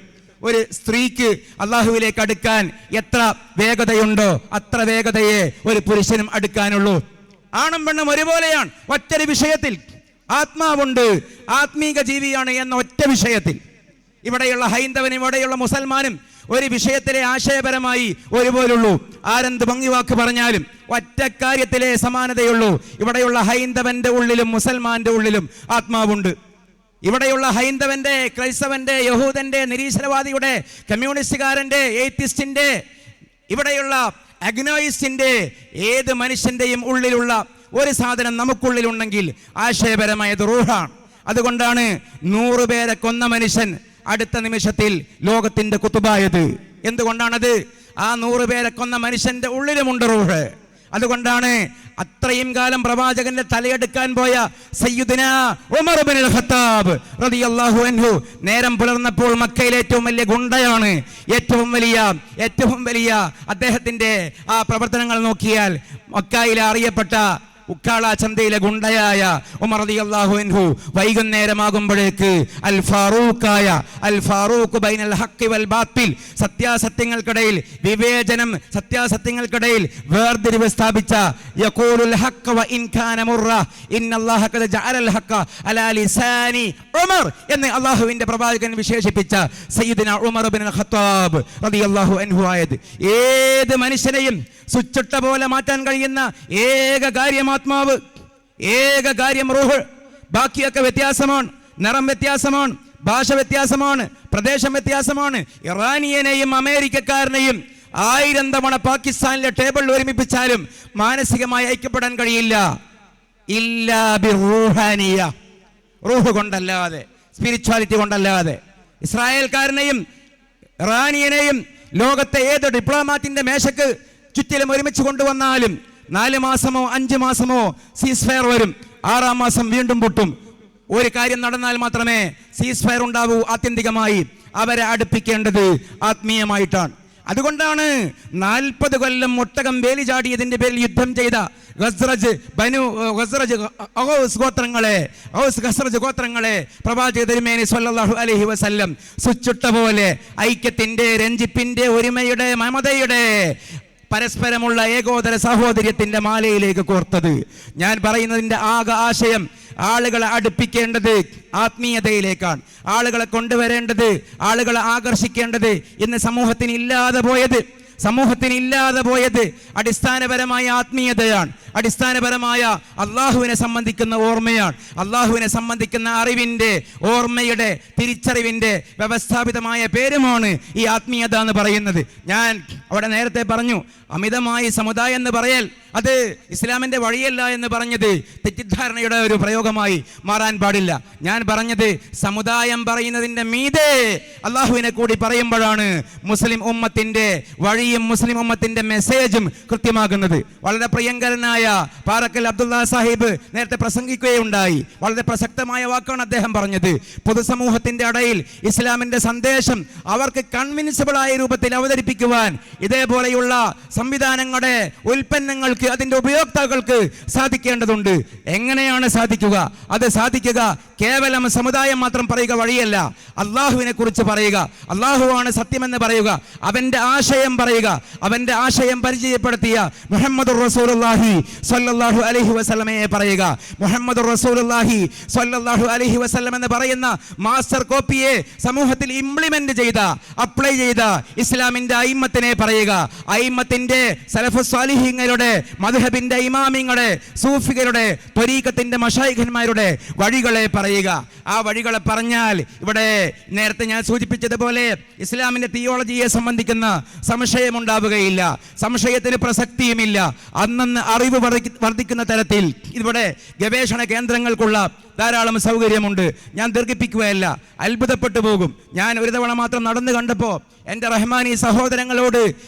[SPEAKER 2] ഒരു സ്ത്രീക്ക് അള്ളാഹുവിലേക്ക് അടുക്കാൻ എത്ര വേഗതയുണ്ടോ അത്ര വേഗതയെ ഒരു പുരുഷനും അടുക്കാനുള്ളൂ. ആണും പെണ്ണും ഒരുപോലെയാണ് ഒറ്റൊരു വിഷയത്തിൽ. ആത്മാവുണ്ട്, ആത്മീക ജീവിയാണ് എന്ന ഒറ്റ വിഷയത്തിൽ. ഇവിടെയുള്ള ഹൈന്ദവനും ഇവിടെയുള്ള മുസൽമാനും ഒരു വിഷയത്തിലെ ആശയപരമായി ഒരുപോലുള്ളൂ. ആരെന്ത് ഭംഗിവാക്ക് പറഞ്ഞാലും ഒറ്റ കാര്യത്തിലെ സമാനതയുള്ളൂ. ഇവിടെയുള്ള ഹൈന്ദവന്റെ ഉള്ളിലും മുസൽമാന്റെ ഉള്ളിലും ആത്മാവുണ്ട്. ഇവിടെയുള്ള ഹൈന്ദവന്റെ, ക്രൈസ്തവന്റെ, യഹൂദന്റെ, നിരീശ്വരവാദിയുടെ, കമ്മ്യൂണിസ്റ്റുകാരന്റെ, എയ്ത്തിസ്റ്റിന്റെ, ഇവിടെയുള്ള അഗ്നോയിസ്റ്റിന്റെ, ഏത് മനുഷ്യന്റെയും ഉള്ളിലുള്ള ഒരു സാധനം നമുക്കുള്ളിലുണ്ടെങ്കിൽ ആശയപരമായത് റൂഹാണ്. അതുകൊണ്ടാണ് 100 പേരെ കൊന്ന മനുഷ്യൻ അടുത്ത നിമിഷത്തിൽ ലോകത്തിന്റെ കുത്തുബായത്. എന്തുകൊണ്ടാണത്? ആ 100 പേരെ കൊന്ന മനുഷ്യന്റെ ഉള്ളിലുമുണ്ട് റൂഹ്. അതുകൊണ്ടാണ് അത്രയും കാലം പ്രവാചകന്റെ തലയെടുക്കാൻ പോയ സയ്യിദുനാ ഉമർ ഇബ്നുൽ ഖത്താബ് റളിയല്ലാഹു അൻഹു നേരം പുലർന്നപ്പോൾ മക്കയിലെ ഏറ്റവും വലിയ ഗുണ്ടയാണ്, ഏറ്റവും വലിയ അദ്ദേഹത്തിന്റെ ആ പ്രവർത്തനങ്ങൾ നോക്കിയാൽ മക്കയിലെ അറിയപ്പെട്ട ഉക്കാള ചന്തയിലെ ഗുണ്ടയായ ഉമർ റളിയല്ലാഹു അൻഹു വൈകുന്നേരമാകുമ്പോഴേക്ക് അൽ ഫാറൂഖ് ബൈനൽ ഹഖ് വൽ ബാത്തിൽ, സത്യാസത്യങ്ങൾക്കിടയിൽ വിവേചനം, സത്യാസത്യങ്ങൾക്കിടയിൽ വേർതിരിവ് സ്ഥാപിച്ച യഖൂലുൽ ഹഖ് വ ഇൻ കാന മുറ ഇന്നല്ലാഹ ഖദ ജഅലൽ ഹഖ അലാ ലിസാനി ഉമർ എന്ന് അല്ലാഹുവിന്റെ പ്രവാചകൻ വിശേഷിപ്പിച്ച സയ്യിദുനാ ഉമർ ഇബ്നുൽ ഖത്താബ് റളിയല്ലാഹു അൻഹു ആയത്. ഏത് മനുഷ്യനെയും സുച്ചിട്ട പോലെ മാറ്റാൻ കഴിയുന്ന ഏക കാര്യം ആത്മാവ്, ഏക കാര്യം റൂഹ്. ബാക്കിയൊക്കെ വ്യത്യാസമാണ്. നിറം വ്യത്യാസമാണ്, ഭാഷ വ്യത്യാസമാണ്, പ്രദേശം വ്യത്യാസമാണ്. ഇറാനിയനെയും അമേരിക്കക്കാരനെയും 1000 തവണ പാകിസ്ഥാനിലെ ടേബിളിൽ ഒരുമിപ്പിച്ചാലും മാനസികമായി ഐക്യപ്പെടാൻ കഴിയില്ല. ഇല്ലാ ബിറൂഹാനിയ, റൂഹ് കൊണ്ടല്ലാതെ, സ്പിരിച്വാലിറ്റി കൊണ്ടല്ലാതെ. ഇസ്രായേൽക്കാരനെയും ഇറാനിയനെയും ലോകത്തെ ഏത് ഡിപ്ലോമാറ്റിന്റെ മേശക്ക് ചുറ്റിലും ഒരുമിച്ച് കൊണ്ടുവന്നാലും 4 മാസമോ 5 മാസമോ സീസ് ഫയർ വരും, 6-ാം മാസം വീണ്ടും പൊട്ടും. ഒരു കാര്യം നടന്നാൽ മാത്രമേ സീസ് ഫയർ ഉണ്ടാവൂ. ആത്യന്തികമായി അവരെ അടുപ്പിക്കേണ്ടത് ആത്മീയമായിട്ടാണ്. അതുകൊണ്ടാണ് 40 കൊല്ലം ഒട്ടകം വേലി ചാടിയതിന്റെ പേരിൽ യുദ്ധം ചെയ്ത ഖസ്റജ് ഗോത്രങ്ങളെ പ്രവാചക തിരുമേനി സ്വല്ലല്ലാഹു അലൈഹി വസല്ലം സുച്ചുട്ട പോലെ ഐക്യത്തിന്റെ, രഞ്ജിപ്പിന്റെ, ഒരുമയുടെ, മമതയുടെ, പരസ്പരമുള്ള ഏകോദര സഹോദര്യത്തിന്റെ മാലയിലേക്ക് കോർത്തത്. ഞാൻ പറയുന്നതിന്റെ ആകെ ആശയം ആളുകളെ അടുപ്പിക്കേണ്ടത് ആത്മീയതയിലേക്കാണ്. ആളുകളെ കൊണ്ടുവരേണ്ടത്, ആളുകളെ ആകർഷിക്കേണ്ടത് ഇന്ന് സമൂഹത്തിന് ഇല്ലാതെ പോയത് അടിസ്ഥാനപരമായ ആത്മീയതയാണ്. അടിസ്ഥാനപരമായ അള്ളാഹുവിനെ സംബന്ധിക്കുന്ന ഓർമ്മയാണ്. അള്ളാഹുവിനെ സംബന്ധിക്കുന്ന അറിവിൻ്റെ, ഓർമ്മയുടെ, തിരിച്ചറിവിൻ്റെ വ്യവസ്ഥാപിതമായ പേരുമാണ് ഈ ആത്മീയത എന്ന് പറയുന്നത്. ഞാൻ അവിടെ നേരത്തെ പറഞ്ഞു, അമിതമായി സമുദായം എന്ന് പറയൽ അത് ഇസ്ലാമിൻ്റെ വഴിയല്ല എന്ന് പറഞ്ഞത് തെറ്റിദ്ധാരണയുടെ ഒരു പ്രയോഗമായി മാറാൻ പാടില്ല. ഞാൻ പറഞ്ഞത് സമുദായം പറയുന്നതിൻ്റെ മീതെ അള്ളാഹുവിനെ കൂടി പറയുമ്പോഴാണ് മുസ്ലിം ഉമ്മത്തിൻ്റെ വഴിയും മുസ്ലിം ഉമ്മത്തിൻ്റെ മെസ്സേജും കൃത്യമാകുന്നത്. വളരെ പ്രിയങ്കരനായ പാറക്കൽ അബ്ദുള്ള സാഹിബ് നേരത്തെ പ്രസംഗിക്കുകയുണ്ടായി. വളരെ പ്രസക്തമായ വാക്കാണ് അദ്ദേഹം പറഞ്ഞത്. പൊതുസമൂഹത്തിൻ്റെ ഇടയിൽ ഇസ്ലാമിൻ്റെ സന്ദേശം അവർക്ക് കൺവിൻസിബിൾ ആയ രൂപത്തിൽ അവതരിപ്പിക്കുവാൻ ഇതേപോലെയുള്ള സംവിധാനങ്ങളുടെ ഉൽപ്പന്നങ്ങൾക്ക്, അതിൻ്റെ ഉപയോക്താക്കൾക്ക് സാധിക്കേണ്ടതുണ്ട്. എങ്ങനെയാണ് സാധിക്കുക? അത് സാധിക്കുക കേവലം സമുദായം മാത്രം പറയുക വഴിയല്ല. അള്ളാഹുവിനെ കുറിച്ച് പറയുക, അള്ളാഹുവാണ് സത്യമെന്ന് പറയുക, അവൻ്റെ ആശയം പറയുക, അവൻ്റെ ആശയം പരിചയപ്പെടുത്തിയ മുഹമ്മദുർ റസൂലുള്ളാഹി സ്വല്ലല്ലാഹു അലൈഹി വസല്ലമയെ പറയുക. മുഹമ്മദുർ റസൂലുള്ളാഹി സ്വല്ലല്ലാഹു അലൈഹി വസല്ലം എന്ന് പറയുന്ന മാസ്റ്റർ കോപ്പിയെ സമൂഹത്തിൽ ഇംപ്ലിമെന്റ് ചെയ്ത, അപ്ലൈ ചെയ്ത ഇസ്ലാമിന്റെ അയിമ്മത്തിനെ പറയുക. അയിമ്മത്തിന്റെ സലഫുസ് സ്വാലിഹീങ്ങളുടെ, മദ്ഹബിന്റെ ഇമാമിങ്ങളുടെ, സൂഫികളുടെ, ത്വരീഖത്തിന്റെ മശായിഖന്മാരുടെ വഴികളെ പറയുക. ആ വഴികളെ പറഞ്ഞാൽ ഇവിടെ നേരത്തെ ഞാൻ സൂചിപ്പിച്ചതുപോലെ ഇസ്ലാമിന്റെ തിയോളജിയെ സംബന്ധിക്കുന്ന സംശയമുണ്ടാവുകയില്ല, സംശയത്തിന് പ്രസക്തിയുമില്ല. അന്നന്ന് അറിവ് വർദ്ധിക്കുന്ന തരത്തിൽ ഇവിടെ ഗവേഷണ കേന്ദ്രങ്ങൾക്കുള്ള ധാരാളം സൗകര്യമുണ്ട്. ഞാൻ ദീർഘിപ്പിക്കുകയല്ല, അത്ഭുതപ്പെട്ടു പോകും. ഞാൻ ഒരു തവണ മാത്രം നടന്നു കണ്ടപ്പോൾ എൻ്റെ റഹ്മാനി സഹോദരങ്ങളോട്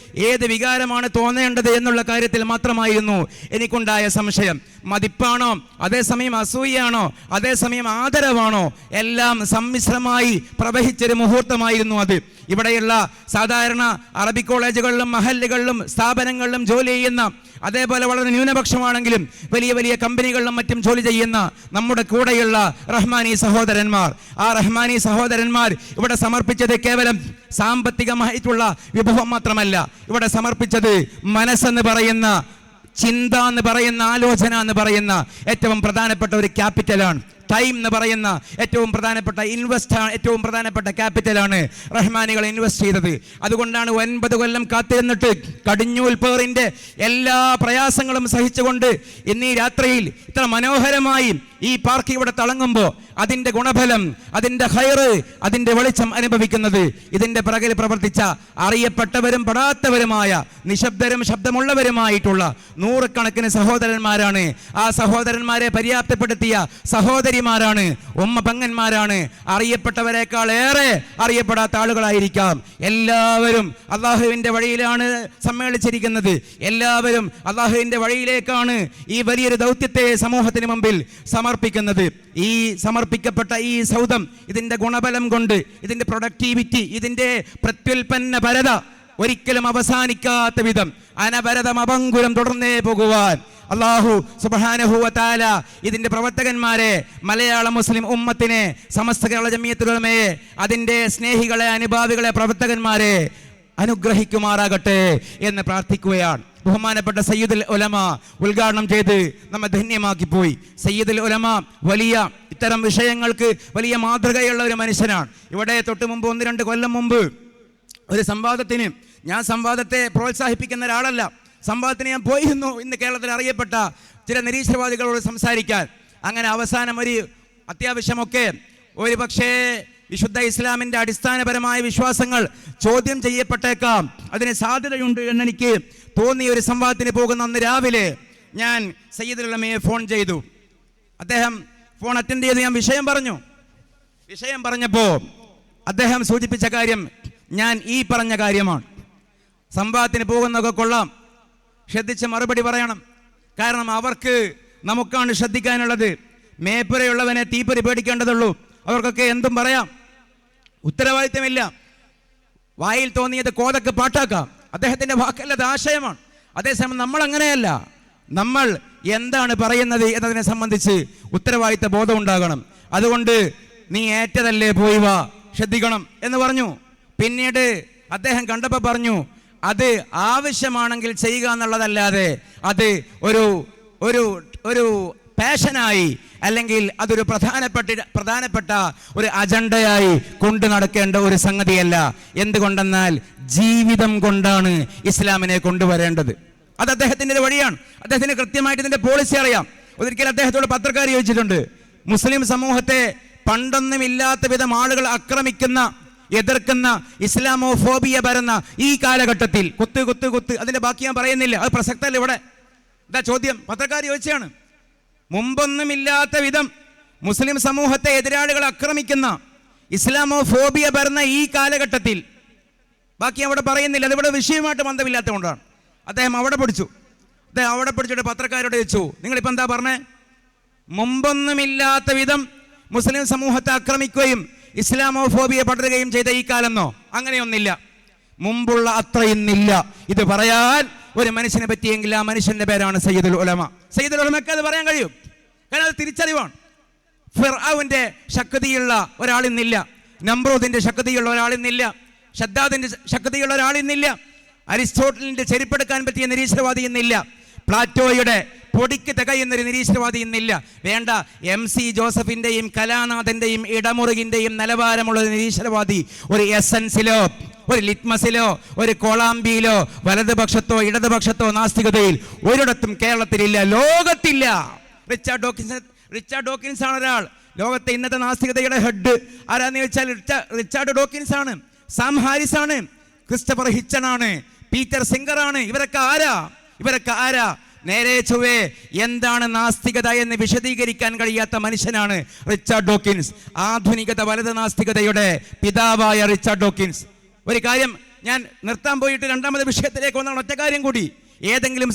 [SPEAKER 2] ഏത് വികാരമാണ് തോന്നേണ്ടത് എന്നുള്ള കാര്യത്തിൽ മാത്രമായിരുന്നു എനിക്കുണ്ടായ സംശയം. മതിപ്പാണോ, അതേസമയം അസൂയാണോ, അതേസമയം ആദരവാണോ, എല്ലാം സമ്മിശ്രമായി പ്രവഹിച്ചൊരു മുഹൂർത്തമായിരുന്നു അത്. ഇവിടെയുള്ള സാധാരണ അറബി കോളേജുകളിലും മഹല്ലുകളിലും സ്ഥാപനങ്ങളിലും ജോലി ചെയ്യുന്ന, അതേപോലെ വളരെ ന്യൂനപക്ഷമാണെങ്കിലും വലിയ വലിയ കമ്പനികളിലും മറ്റും ജോലി ചെയ്യുന്ന നമ്മുടെ കൂടെയുള്ള റഹ്മാനി സഹോദരന്മാർ, ആ റഹ്മാനി സഹോദരന്മാർ ഇവിടെ സമർപ്പിച്ചത് കേവലം സാമ്പത്തികമായിട്ടുള്ള വിഭവം മാത്രമല്ല. ഇവിടെ സമർപ്പിച്ചത് മനസ്സെന്ന് പറയുന്ന, ചിന്ത എന്ന് പറയുന്ന, ആലോചന എന്ന് പറയുന്ന ഏറ്റവും പ്രധാനപ്പെട്ട ഒരു ക്യാപിറ്റലാണ്. ടൈം എന്ന് പറയുന്ന ഏറ്റവും പ്രധാനപ്പെട്ട ഏറ്റവും പ്രധാനപ്പെട്ട ക്യാപിറ്റലാണ് റഹ്മാനികൾ ഇൻവെസ്റ്റ് ചെയ്തത്. അതുകൊണ്ടാണ് 9 കൊല്ലം കാത്തിരുന്നിട്ട് കടിഞ്ഞൂൽ പേറിന്റെ എല്ലാ പ്രയാസങ്ങളും സഹിച്ചുകൊണ്ട് ഇന്നീ രാത്രിയിൽ ഇത്ര മനോഹരമായി ഈ പാർക്ക് ഇവിടെ തിളങ്ങുമ്പോൾ അതിന്റെ ഗുണഫലം, അതിന്റെ ഹൈറ്, അതിന്റെ വെളിച്ചം അനുഭവിക്കുന്നത് ഇതിന്റെ പിറകിൽ പ്രവർത്തിച്ച അറിയപ്പെട്ടവരും പെടാത്തവരുമായ, നിശബ്ദരും ശബ്ദമുള്ളവരുമായിട്ടുള്ള നൂറുകണക്കിന് സഹോദരന്മാരാണ്. ആ സഹോദരന്മാരെ പര്യാപ്തപ്പെടുത്തിയ സഹോദരിമാരാണ്, ഉമ്മ പെങ്ങന്മാരാണ്. അറിയപ്പെട്ടവരെക്കാൾ ഏറെ അറിയപ്പെടാത്ത ആളുകളായിരിക്കാം. എല്ലാവരും അള്ളാഹുവിന്റെ വഴിയിലാണ് സമ്മേളിച്ചിരിക്കുന്നത്. എല്ലാവരും അള്ളാഹുവിന്റെ വഴിയിലേക്കാണ് ഈ വലിയൊരു ദൗത്യത്തെ സമൂഹത്തിന് മുമ്പിൽ സമർപ്പിക്കുന്നത്. ഈ സമർപ്പിക്കപ്പെട്ട ഈ സൗധം, ഇതിന്റെ ഗുണഫലം കൊണ്ട്, ഇതിന്റെ പ്രൊഡക്ടിവിറ്റി, ഇതിന്റെ പ്രത്യുൽപ്പന്നപരത ഒരിക്കലും അവസാനിക്കാത്ത വിധം അനവരതം അപങ്കുരം തുടർന്നേ പോകുവാൻ അല്ലാഹു സുബ്ഹാനഹു വ തആല ഇതിന്റെ പ്രവർത്തകന്മാരെ, മലയാള മുസ്ലിം ഉമ്മത്തിനെ, സമസ്ത കേരള ജമിയത്തുൽ ഉലമയെ, അതിന്റെ സ്നേഹികളെ, അനുഭാവികളെ, പ്രവർത്തകന്മാരെ അനുഗ്രഹിക്കുമാറാകട്ടെ എന്ന് പ്രാർത്ഥിക്കുകയാണ്. ബഹുമാനപ്പെട്ട സയ്യിദുൽ ഉലമ ഉദ്ഘാടനം ചെയ്ത് നമ്മെ ധന്യമാക്കി പോയി. സയ്യിദുൽ ഉലമ വലിയ ഇത്തരം വിഷയങ്ങൾക്ക് വലിയ മാതൃകയുള്ള ഒരു മനുഷ്യനാണ്. ഇവിടെ തൊട്ട് മുമ്പ് 1-2 കൊല്ലം മുമ്പ് ഒരു സംവാദത്തിന്, ഞാൻ സംവാദത്തെ പ്രോത്സാഹിപ്പിക്കുന്ന ഒരാളല്ല, സംവാദത്തിന് ഞാൻ പോയിരുന്നു ഇന്ന് കേരളത്തിൽ അറിയപ്പെട്ട ചില നിരീശ്വരവാദികളോട് സംസാരിക്കാൻ. അങ്ങനെ അവസാനം ഒരു അത്യാവശ്യമൊക്കെ ഒരു പക്ഷേ വിശുദ്ധ ഇസ്ലാമിൻ്റെ അടിസ്ഥാനപരമായ വിശ്വാസങ്ങൾ ചോദ്യം ചെയ്യപ്പെട്ടേക്കാം, അതിന് സാധ്യതയുണ്ട് എന്നെനിക്ക് തോന്നിയ ഒരു സംവാദത്തിന് പോകുന്ന അന്ന് രാവിലെ ഞാൻ സയ്യിദുൽ ഉലമയെ ഫോൺ ചെയ്തു. അദ്ദേഹം ഫോൺ അറ്റൻഡ് ചെയ്ത് ഞാൻ വിഷയം പറഞ്ഞപ്പോൾ അദ്ദേഹം സൂചിപ്പിച്ച കാര്യം ഞാൻ ഈ പറഞ്ഞ കാര്യമാണ്. സംവാദത്തിന് പോകുന്നതൊക്കെ കൊള്ളാം, ശ്രദ്ധിച്ച് മറുപടി പറയണം. കാരണം അവർക്ക് നമുക്കാണ് ശ്രദ്ധിക്കാനുള്ളത്. മേപ്പുരയുള്ളവനെ തീപ്പൊരി പേടിക്കേണ്ടതുള്ളൂ. അവർക്കൊക്കെ എന്തും പറയാം, ഉത്തരവാദിത്തമില്ല. വായിൽ തോന്നിയത് കോതക്ക് പാട്ടാക്കാം. അദ്ദേഹത്തിൻ്റെ വാക്കല്ലത് ആശയമാണ്. അതേസമയം നമ്മൾ അങ്ങനെയല്ല. നമ്മൾ എന്താണ് പറയുന്നത് എന്നതിനെ സംബന്ധിച്ച് ഉത്തരവാദിത്ത ബോധം ഉണ്ടാകണം. അതുകൊണ്ട് നീ ഏറ്റതല്ലേ, പോയി വാ, ശ്രദ്ധിക്കണം എന്ന് പറഞ്ഞു. പിന്നീട് അദ്ദേഹം കണ്ടപ്പോൾ പറഞ്ഞു, അത് ആവശ്യമാണെങ്കിൽ ചെയ്യുക എന്നുള്ളതല്ലാതെ അത് ഒരു പാഷനായി, അല്ലെങ്കിൽ അതൊരു പ്രധാനപ്പെട്ട ഒരു അജണ്ടയായി കൊണ്ടു നടക്കേണ്ട ഒരു സംഗതിയല്ല. എന്തുകൊണ്ടെന്നാൽ ജീവിതം കൊണ്ടാണ് ഇസ്ലാമിനെ കൊണ്ടുവരേണ്ടത്. അത് അദ്ദേഹത്തിൻ്റെ വഴിയാണ്. അദ്ദേഹത്തിന് കൃത്യമായിട്ട് ഇതിൻ്റെ പോളിസി അറിയാം. ഒരിക്കൽ അദ്ദേഹത്തോട് പത്രക്കാർ ചോദിച്ചിട്ടുണ്ട്, മുസ്ലിം സമൂഹത്തെ പണ്ടൊന്നുമില്ലാത്ത വിധം ആളുകൾ ആക്രമിക്കുന്ന, എതിർക്കുന്ന, ഇസ്ലാമോഫോബിയ പരന്ന ഈ കാലഘട്ടത്തിൽ കുത്ത് അതിന്റെ ബാക്കി ഞാൻ പറയുന്നില്ല, അത് പ്രസക്തല്ല. ഇവിടെ എന്താ ചോദ്യം? പത്രക്കാർ ചോദിച്ചാണ്. മുമ്പൊന്നുമില്ലാത്ത വിധം മുസ്ലിം സമൂഹത്തെ എതിരാളികൾ ആക്രമിക്കുന്ന, ഇസ്ലാമോഫോബിയ പരന്ന ഈ കാലഘട്ടത്തിൽ, ബാക്കി അവിടെ പറയുന്നില്ല, അതിവിടെ വിഷയമായിട്ട് ബന്ധമില്ലാത്തതുകൊണ്ടാണ്. അദ്ദേഹം അവിടെ പിടിച്ചിട്ട് പത്രക്കാരോട് ചോദിച്ചു, നിങ്ങളിപ്പോൾ എന്താ പറഞ്ഞേ? മുമ്പൊന്നുമില്ലാത്ത വിധം മുസ്ലിം സമൂഹത്തെ ആക്രമിക്കുകയും ഇസ്ലാമോഫോബിയ പടരുകയും ചെയ്ത ഈ കാലെന്നോ? അങ്ങനെയൊന്നില്ല, മുമ്പുള്ള അത്രയൊന്നില്ല. ഇത് പറയാൻ ഒരു മനുഷ്യനെ പറ്റിയെങ്കിൽ ആ മനുഷ്യന്റെ പേരാണ് സയ്യിദുൽ ഉലമ. സയ്യിദുൽ ഉലമയ്ക്ക് അത് പറയാൻ കഴിയും, കാരണം അത് തിരിച്ചറിവാണ്. ഫിർഔന്റെ ശക്തിയുള്ള ഒരാളിന്നില്ല, നമ്രൂദിന്റെ ശക്തിയുള്ള ഒരാളിന്നില്ല, ഷദ്ദാദിന്റെ ശക്തിയുള്ള ഒരാളിന്നില്ല, അരിസ്റ്റോട്ടലിന്റെ ചെരുപ്പെടുക്കാൻ പറ്റിയ നിരീശ്വരവാദി എന്നില്ല, പ്ലാറ്റോയുടെ പൊടിക്ക് തികയുന്നൊരു നിരീശ്വരവാദി ഇന്നില്ല. വേണ്ട, MC ജോസഫിന്റെയും കലാനാഥന്റെയും ഇടമുറുകിന്റെയും നിലവാരമുള്ള നിരീശ്വരവാദി ഒരു എസൻസിലോ ഒരു ലിറ്റ്മസിലോ ഒരു കോളാമ്പിയിലോ വലതുപക്ഷത്തോ ഇടതുപക്ഷത്തോ നാസ്തികതയിൽ ഒരിടത്തും കേരളത്തിലില്ല, ലോകത്തില്ല. റിച്ചാർഡ് ഡോക്കിൻസ് ആണ് ഒരാൾ. ലോകത്തെ ഇന്നത്തെ നാസ്തികതയുടെ ഹെഡ് ആരാന്ന് ചോദിച്ചാൽ റിച്ചാർഡ് ഡോക്കിൻസ് ആണ്, സാം ഹാരിസ് ആണ്, ക്രിസ്റ്റഫർ ഹിച്ചൺ ആണ്, പീറ്റർ സിംഗർ ആണ്. ഇവരൊക്കെ ആരാ? നേരെ ചൊവ്വേ എന്താണ് നാസ്തികത എന്ന് വിശദീകരിക്കാൻ കഴിയാത്ത മനുഷ്യനാണ് റിച്ചാർഡ് ഡോക്കിൻസ്. ആധുനികത വലത് നാസ്തികതയുടെ പിതാവായ റിച്ചാർഡ് ഡോക്കിൻസ്. ഒരു കാര്യം ഞാൻ നിർത്താൻ പോയിട്ട് രണ്ടാമത്തെ വിഷയത്തിലേക്ക് വന്നാണ്. ഒറ്റ കാര്യം കൂടി, ഏതെങ്കിലും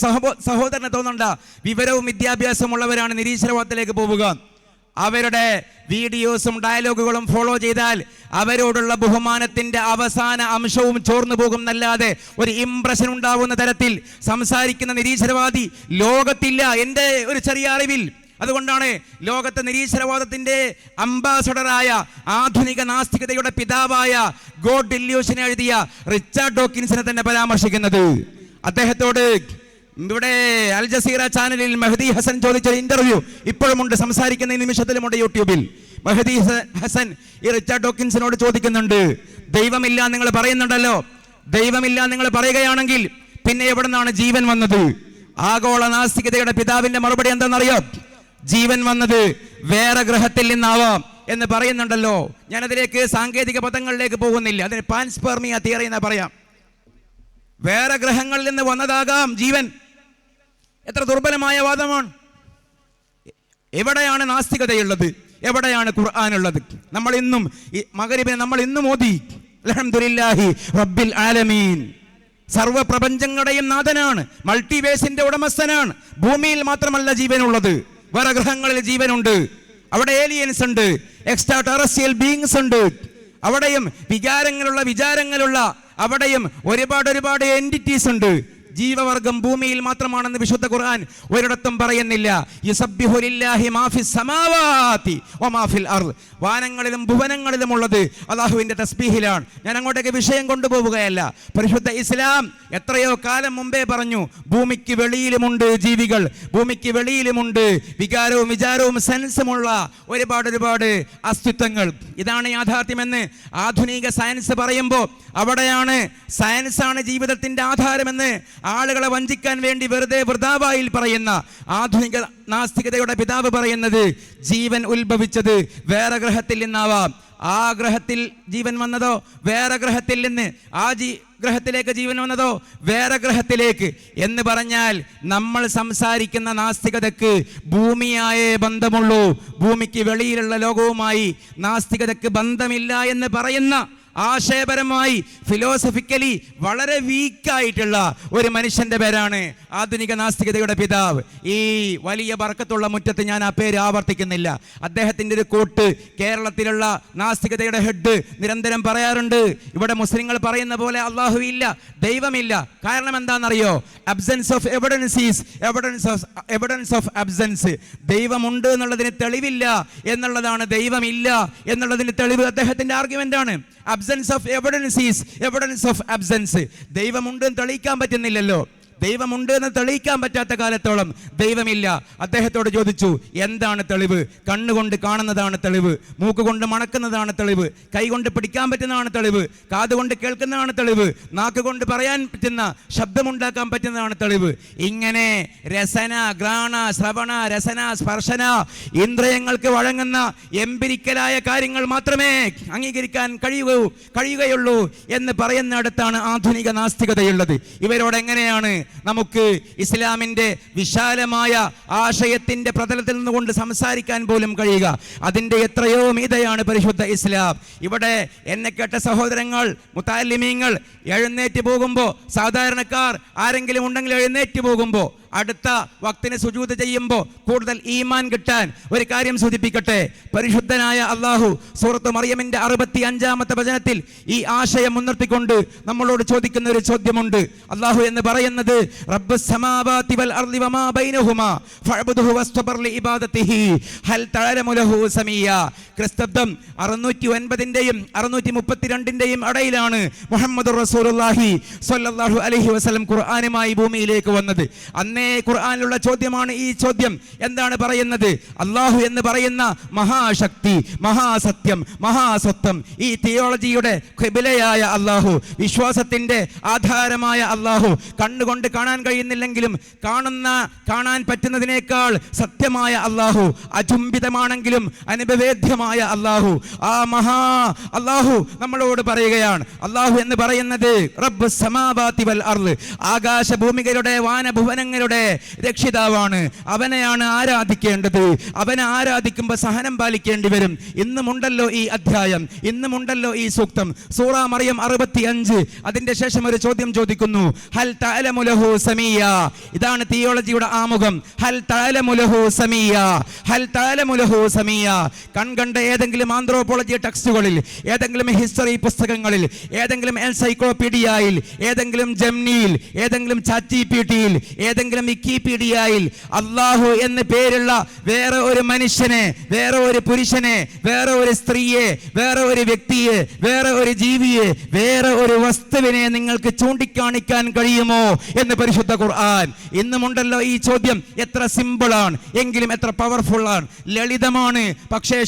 [SPEAKER 2] സഹോദരനെ തോന്നണ്ട വിവരവും വിദ്യാഭ്യാസവും ഉള്ളവരാണ് നിരീശ്വരവാദത്തിലേക്ക് പോവുക. അവരുടെ വീഡിയോസും ഡയലോഗുകളും ഫോളോ ചെയ്താൽ അവരോടുള്ള ബഹുമാനത്തിന്റെ അവസാന അംശവും ചോർന്നു പോകുന്നല്ലാതെ ഒരു ഇംപ്രഷൻ ഉണ്ടാവുന്ന തരത്തിൽ സംസാരിക്കുന്ന നിരീശ്വരവാദി ലോകത്തില്ല, എൻ്റെ ഒരു ചെറിയ അറിവിൽ. അതുകൊണ്ടാണ് ലോകത്തെ നിരീശ്വരവാദത്തിന്റെ അംബാസഡറായ ആധുനിക നാസ്തികതയുടെ പിതാവായ ഗോഡ് ഡില്യൂഷൻ എഴുതിയ റിച്ചാർഡ് ഡോക്കിൻസിനെ തന്നെ പരാമർശിക്കുന്നത്. അദ്ദേഹത്തോട് ഇവിടെ അൽ ജസീറ ചാനലിൽ മെഹദി ഹസൻ ചോദിച്ചൊരു ഇന്റർവ്യൂ ഇപ്പോഴുമുണ്ട്, സംസാരിക്കുന്ന ഈ നിമിഷത്തിലുമുണ്ട് യൂട്യൂബിൽ. മെഹദി ഹസൻ ഈ റിച്ചാർഡ് ഡോക്കിൻസിനോട് ചോദിക്കുന്നുണ്ട്, ദൈവമില്ല നിങ്ങൾ പറയുന്നുണ്ടല്ലോ, ദൈവമില്ല നിങ്ങൾ പറയുകയാണെങ്കിൽ പിന്നെ എവിടെ നിന്നാണ് ജീവൻ വന്നത്? ആഗോള നാസ്തികതയുടെ പിതാവിന്റെ മറുപടി എന്താണെന്നറിയോ? ജീവൻ വന്നത് വേറെ ഗ്രഹത്തിൽ നിന്നാവാം എന്ന് പറയുന്നുണ്ടല്ലോ. ഞാനതിലേക്ക് സാങ്കേതിക പദങ്ങളിലേക്ക് പോകുന്നില്ല, അതിന് പാൻസ്പെർമിയ തിയറി എന്നാ പറയാം. വേറെ ഗ്രഹങ്ങളിൽ നിന്ന് വന്നതാകാം ജീവൻ. എത്ര ദുർബലമായ വാദമാണ്! എവിടെയാണ് നാസ്തികതയുള്ളത്? എവിടെയാണ് ഖുർആനുള്ളത്? നമ്മൾ ഇന്നും മഗ്‌രിബിനെ നമ്മൾ ഇന്നും ഓതി അൽഹംദുലില്ലാഹി റബ്ബിൽ ആലമീൻ. സർവ്വ പ്രപഞ്ചങ്ങളുടെയും നാഥനാണ്, മൾട്ടിവേഴ്സിന്റെ ഉടമസ്ഥനാണ്. ഭൂമിയിൽ മാത്രമല്ല ജീവനുള്ളത്, വേറെ ഗ്രഹങ്ങളിൽ ജീവനുണ്ട്. അവിടെ ഏലിയൻസ് ഉണ്ട്, എക്സ്ട്രാ ടെറസ്ട്രിയൽ ബീയിങ്സ് ഉണ്ട്. അവിടെയും വിചാരങ്ങളുള്ള അവിടെയും ഒരുപാട് എൻറ്റിറ്റീസ് ഉണ്ട്. ജീവവർഗം ഭൂമിയിൽ മാത്രമാണെന്ന് വിശുദ്ധ ഖുർആൻ ഒരിടത്തും പറയുന്നില്ല. യുസബ്ബിഹു ലില്ലാഹി മാ ഫിസ് സമാവാതി വമാ ഫിൽ അർദ്. വാനങ്ങളിലും ഭുവനങ്ങളിലും ഉള്ളത് അല്ലാഹുവിന്റെ തസ്ബീഹിലാണ്. ഞാൻ അങ്ങോട്ടേക്ക് വിഷയം കൊണ്ടുപോവുകയല്ല. പരിശുദ്ധ ഇസ്ലാം എത്രയോ കാലം മുമ്പേ പറഞ്ഞു, ഭൂമിക്ക് വെളിയിലുമുണ്ട് ജീവികൾ, ഭൂമിക്ക് വെളിയിലുമുണ്ട് വികാരവും വിചാരവും സെൻസുമുള്ള ഒരുപാട് അസ്തിത്വങ്ങൾ. ഇതാണ് യാഥാർത്ഥ്യമെന്ന് ആധുനിക സയൻസ് പറയുമ്പോൾ അവിടെയാണ് സയൻസാണ് ജീവിതത്തിന്റെ ആധാരമെന്ന് ആളുകളെ വഞ്ചിക്കാൻ വേണ്ടി വെറുതെ വൃഥാവായിൽ പറയുന്ന ആധുനിക നാസ്തികതയുടെ പിതാവ് പറയുന്നത് ജീവൻ ഉത്ഭവിച്ചത് വേറെ ഗ്രഹത്തിൽ നിന്നാവാം. ആ ഗ്രഹത്തിൽ ജീവൻ വന്നതോ വേറെ ഗ്രഹത്തിൽ നിന്ന്, ആ ഗ്രഹത്തിലേക്ക് ജീവൻ വന്നതോ വേറെ ഗ്രഹത്തിലേക്ക് എന്ന് പറഞ്ഞാൽ നമ്മൾ സംസാരിക്കുന്ന നാസ്തികതയ്ക്ക് ഭൂമിയായേ ബന്ധമുള്ളൂ. ഭൂമിക്ക് വെളിയിലുള്ള ലോകവുമായി നാസ്തികതയ്ക്ക് ബന്ധമില്ല എന്ന് പറയുന്ന ആശയപരമായി ഫിലോസഫിക്കലി വളരെ വീക്കായിട്ടുള്ള ഒരു മനുഷ്യന്റെ പേരാണ് ആധുനിക നാസ്തികതയുടെ പിതാവ്. ഈ വലിയ ബർക്കത്തുള്ള മുറ്റത്ത് ഞാൻ ആ പേര് ആവർത്തിക്കുന്നില്ല. അദ്ദേഹത്തിൻ്റെ ഒരു കോട്ട് കേരളത്തിലുള്ള നാസ്തികതയുടെ ഹെഡ് നിരന്തരം പറയാറുണ്ട്, ഇവിടെ മുസ്ലിങ്ങൾ പറയുന്ന പോലെ അള്ളാഹു ഇല്ല, ദൈവമില്ല. കാരണം എന്താണെന്നറിയോ? Absence of evidence is evidence of absence. ദൈവമുണ്ട് എന്നുള്ളതിന് തെളിവില്ല എന്നുള്ളതാണ് ദൈവമില്ല എന്നുള്ളതിന് തെളിവ്. അദ്ദേഹത്തിന്റെ ആർഗ്യുമെന്റ് ആണ് absence of evidence is evidence of absence. ദൈവമുണ്ടെന്ന് തെളിയിക്കാൻ പറ്റുന്നില്ലല്ലോ. ദൈവമുണ്ട് എന്ന് തെളിയിക്കാൻ പറ്റാത്ത കാലത്തോളം ദൈവമില്ല. അദ്ദേഹത്തോട് ചോദിച്ചു, എന്താണ് തെളിവ്? കണ്ണുകൊണ്ട് കാണുന്നതാണ് തെളിവ്, മൂക്കുകൊണ്ട് മണക്കുന്നതാണ് തെളിവ്, കൈകൊണ്ട് പിടിക്കാൻ പറ്റുന്നതാണ് തെളിവ്, കാതുകൊണ്ട് കേൾക്കുന്നതാണ് തെളിവ്, നാക്കുകൊണ്ട് പറയാൻ പറ്റുന്ന ശബ്ദമുണ്ടാക്കാൻ പറ്റുന്നതാണ് തെളിവ്. ഇങ്ങനെ രസന, ഘ്രാണ, ശ്രവണ, രസന, സ്പർശന ഇന്ദ്രിയങ്ങൾക്ക് വഴങ്ങുന്ന എംപിരിക്കലായ കാര്യങ്ങൾ മാത്രമേ അംഗീകരിക്കാൻ കഴിയുകയുള്ളൂ എന്ന് പറയുന്നിടത്താണ് ആധുനിക നാസ്തികതയുള്ളത്. ഇവരോട് എങ്ങനെയാണ് നമുക്ക് ഇസ്ലാമിന്റെ വിശാലമായ ആശയത്തിന്റെ പ്രതലത്തിൽ നിന്നുകൊണ്ട് സംസാരിക്കാൻ പോലും കഴിയുക? അതിന്റെ എത്രയോ മീതയാണ് പരിശുദ്ധ ഇസ്ലാം. ഇവിടെ എന്നെ കേട്ട സഹോദരങ്ങൾ, മുതഅല്ലിമീങ്ങൾ എഴുന്നേറ്റ് പോകുമ്പോൾ, സാധാരണക്കാർ ആരെങ്കിലും ഉണ്ടെങ്കിൽ എഴുന്നേറ്റ് പോകുമ്പോൾ, അടുത്ത വക്തിന് സുജൂദ് ചെയ്യുമ്പോൾ കൂടുതൽ ഈമാൻ കിട്ടാൻ ഒരു കാര്യം സൂചിപ്പിക്കട്ടെ. പരിശുദ്ധനായ അള്ളാഹു സൂറത്ത് മറിയമിന്റെ 65-ാമത്തെ വചനത്തിൽ ഈ ആശയം മുൻനിർത്തിക്കൊണ്ട് നമ്മളോട് ചോദിക്കുന്ന ഒരു ചോദ്യമുണ്ട്. അള്ളാഹു എന്ന് പറയുന്നത് റബ്ബുസ് സമാവാതി വൽ അർളി വമാ ബൈനഹുമാ ഫഅബ്ദുഹു വസ്തബർ ലിഇബാദതിഹി ഹൽ തഅലമു ലഹു സമീയ. ക്രിസ്തബ്ദം 609-ന്റെയും 632-ന്റെയും ഇടയിലാണ് മുഹമ്മദുർ റസൂലുള്ളാഹി സ്വല്ലല്ലാഹു അലൈഹി വസല്ലം ഖുർആനുമായി ഭൂമിയിലേക്ക് വന്നത്. അന്നേ തന്നെ ഖുർആനിലുള്ള ചോദ്യമാണ് ഈ ചോദ്യം. എന്താണ് പറയുന്നത്? അള്ളാഹു എന്ന് പറയുന്ന മഹാശക്തി, മഹാസത്യം, മഹാസത്വം, ഈ തിയോളജിയുടെ ഖിബിലയായ അള്ളാഹു, വിശ്വാസത്തിന്റെ ആധാരമായ അള്ളാഹു, കണ്ണുകൊണ്ട് കാണാൻ കഴിയുന്നില്ലെങ്കിലും കാണാൻ പറ്റുന്നതിനേക്കാൾ സത്യമായ അള്ളാഹു, അചുംബിതമാണെങ്കിലും അനുഭവേദ്യമായ അള്ളാഹു, ആ മഹാ അള്ളാഹു നമ്മളോട് പറയുകയാണ്. അള്ളാഹു എന്ന് പറയുന്നത് റബ്ബുസ് സമാവാതി വൽ അർള്, ആകാശഭൂമികളുടെ വാനഭുവനങ്ങളുടെ രക്ഷിതാവാണ്. അവനെയാണ് ആരാധിക്കേണ്ടത്. അവനെ ആരാധിക്കുമ്പോൾ സഹനം പാലിക്കേണ്ടി വരും. ഇന്നുമുണ്ടല്ലോ ഈ അധ്യായം, ഇന്നുമുണ്ടല്ലോ ഈ സൂക്തം. സൂറ മറിയം 65. അതിന്റെ ശേഷം ഒരു ചോദ്യം ചോദിക്കുന്നു, ഹൽ തഅലമു ലഹു സമീയ. ഇതാണ് തിയോളജിയുടെ ആമുഖം. ഹൽ തഅലമു ലഹു സമീയ, ഹൽ തഅലമു ലഹു സമീയ. കൺകണ്ട ഏതെങ്കിലും ആന്ത്രോപോളജി ടെക്സ്റ്റുകളിൽ, ഏതെങ്കിലും ഹിസ്റ്ററി പുസ്തകങ്ങളിൽ, ഏതെങ്കിലും എൻസൈക്ലോപീഡിയയിൽ, ഏതെങ്കിലും ജെമിനിയിൽ, ഏതെങ്കിലും ചാറ്റ്ജിപിടിയിൽ, ഏതെങ്കിലും വിക്കിപീഡിയയിൽ അള്ളാഹു എന്ന് പേരുള്ള വേറെ ഒരു മനുഷ്യനെ, വേറെ ഒരു പുരുഷനെ, വേറെ ഒരു സ്ത്രീയെ, വേറെ ഒരു വ്യക്തിയെ, വേറെ ഒരു ജീവിയെ, വേറെ ഒരു വസ്തുവിനെ നിങ്ങൾക്ക് ചൂണ്ടിക്കാണിക്കാൻ കഴിയുമോ എന്ന് പരിശുദ്ധ ഖുർആൻ. ഇന്നുമുണ്ടല്ലോ ഈ ചോദ്യം. എത്ര സിമ്പിളാണ് എങ്കിലും എത്ര പവർഫുൾ ആണ്. ലളിതമാണ് പക്ഷേ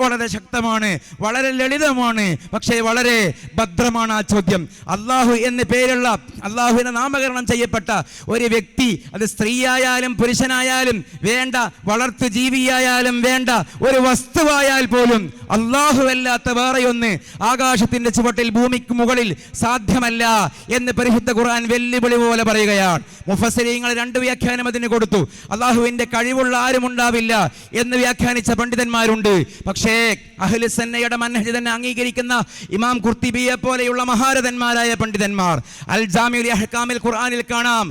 [SPEAKER 2] വളരെ ശക്തമാണ്. വളരെ ലളിതമാണ് പക്ഷേ വളരെ ഭദ്രമാണ് ആ ചോദ്യം. അള്ളാഹു എന്ന് പേരുള്ള, അള്ളാഹുവിനെ നാമകരണം ചെയ്യപ്പെട്ട ഒരു വ്യക്തി, അത് സ്ത്രീയായാലും പുരുഷനായാലും വേണ്ട, വളർത്തു ജീവിയായാലും വേണ്ട, ഒരു വസ്തുവായാൽ പോലും അല്ലാഹുവല്ലാത്ത വേറെയൊന്ന് ആകാശത്തിന്റെ ചുവട്ടിൽ ഭൂമിക്ക് മുകളിൽ സാധ്യമല്ല എന്ന് പരിശുദ്ധ ഖുർആൻ വെല്ലുവിളി പോലെ പറയുകയാണ്. മുഫസ്സിരീങ്ങൾ 2 വ്യാഖ്യാനം അതിന് കൊടുത്തു. അള്ളാഹുവിന്റെ കഴിവുള്ള ആരും ഉണ്ടാവില്ല എന്ന് വ്യാഖ്യാനിച്ച പണ്ഡിതന്മാരുണ്ട്. പക്ഷേ അഹ്ലു സുന്നയുടെ മൻഹജ് തന്നെ അംഗീകരിക്കുന്ന ഇമാം ഖുർത്തുബിയെ പോലെയുള്ള മഹാരഥന്മാരായ പണ്ഡിതന്മാർ അൽ ജാമിഉൽ അഹ്കാമിൽ ഖുർആനിൽ കാണാം,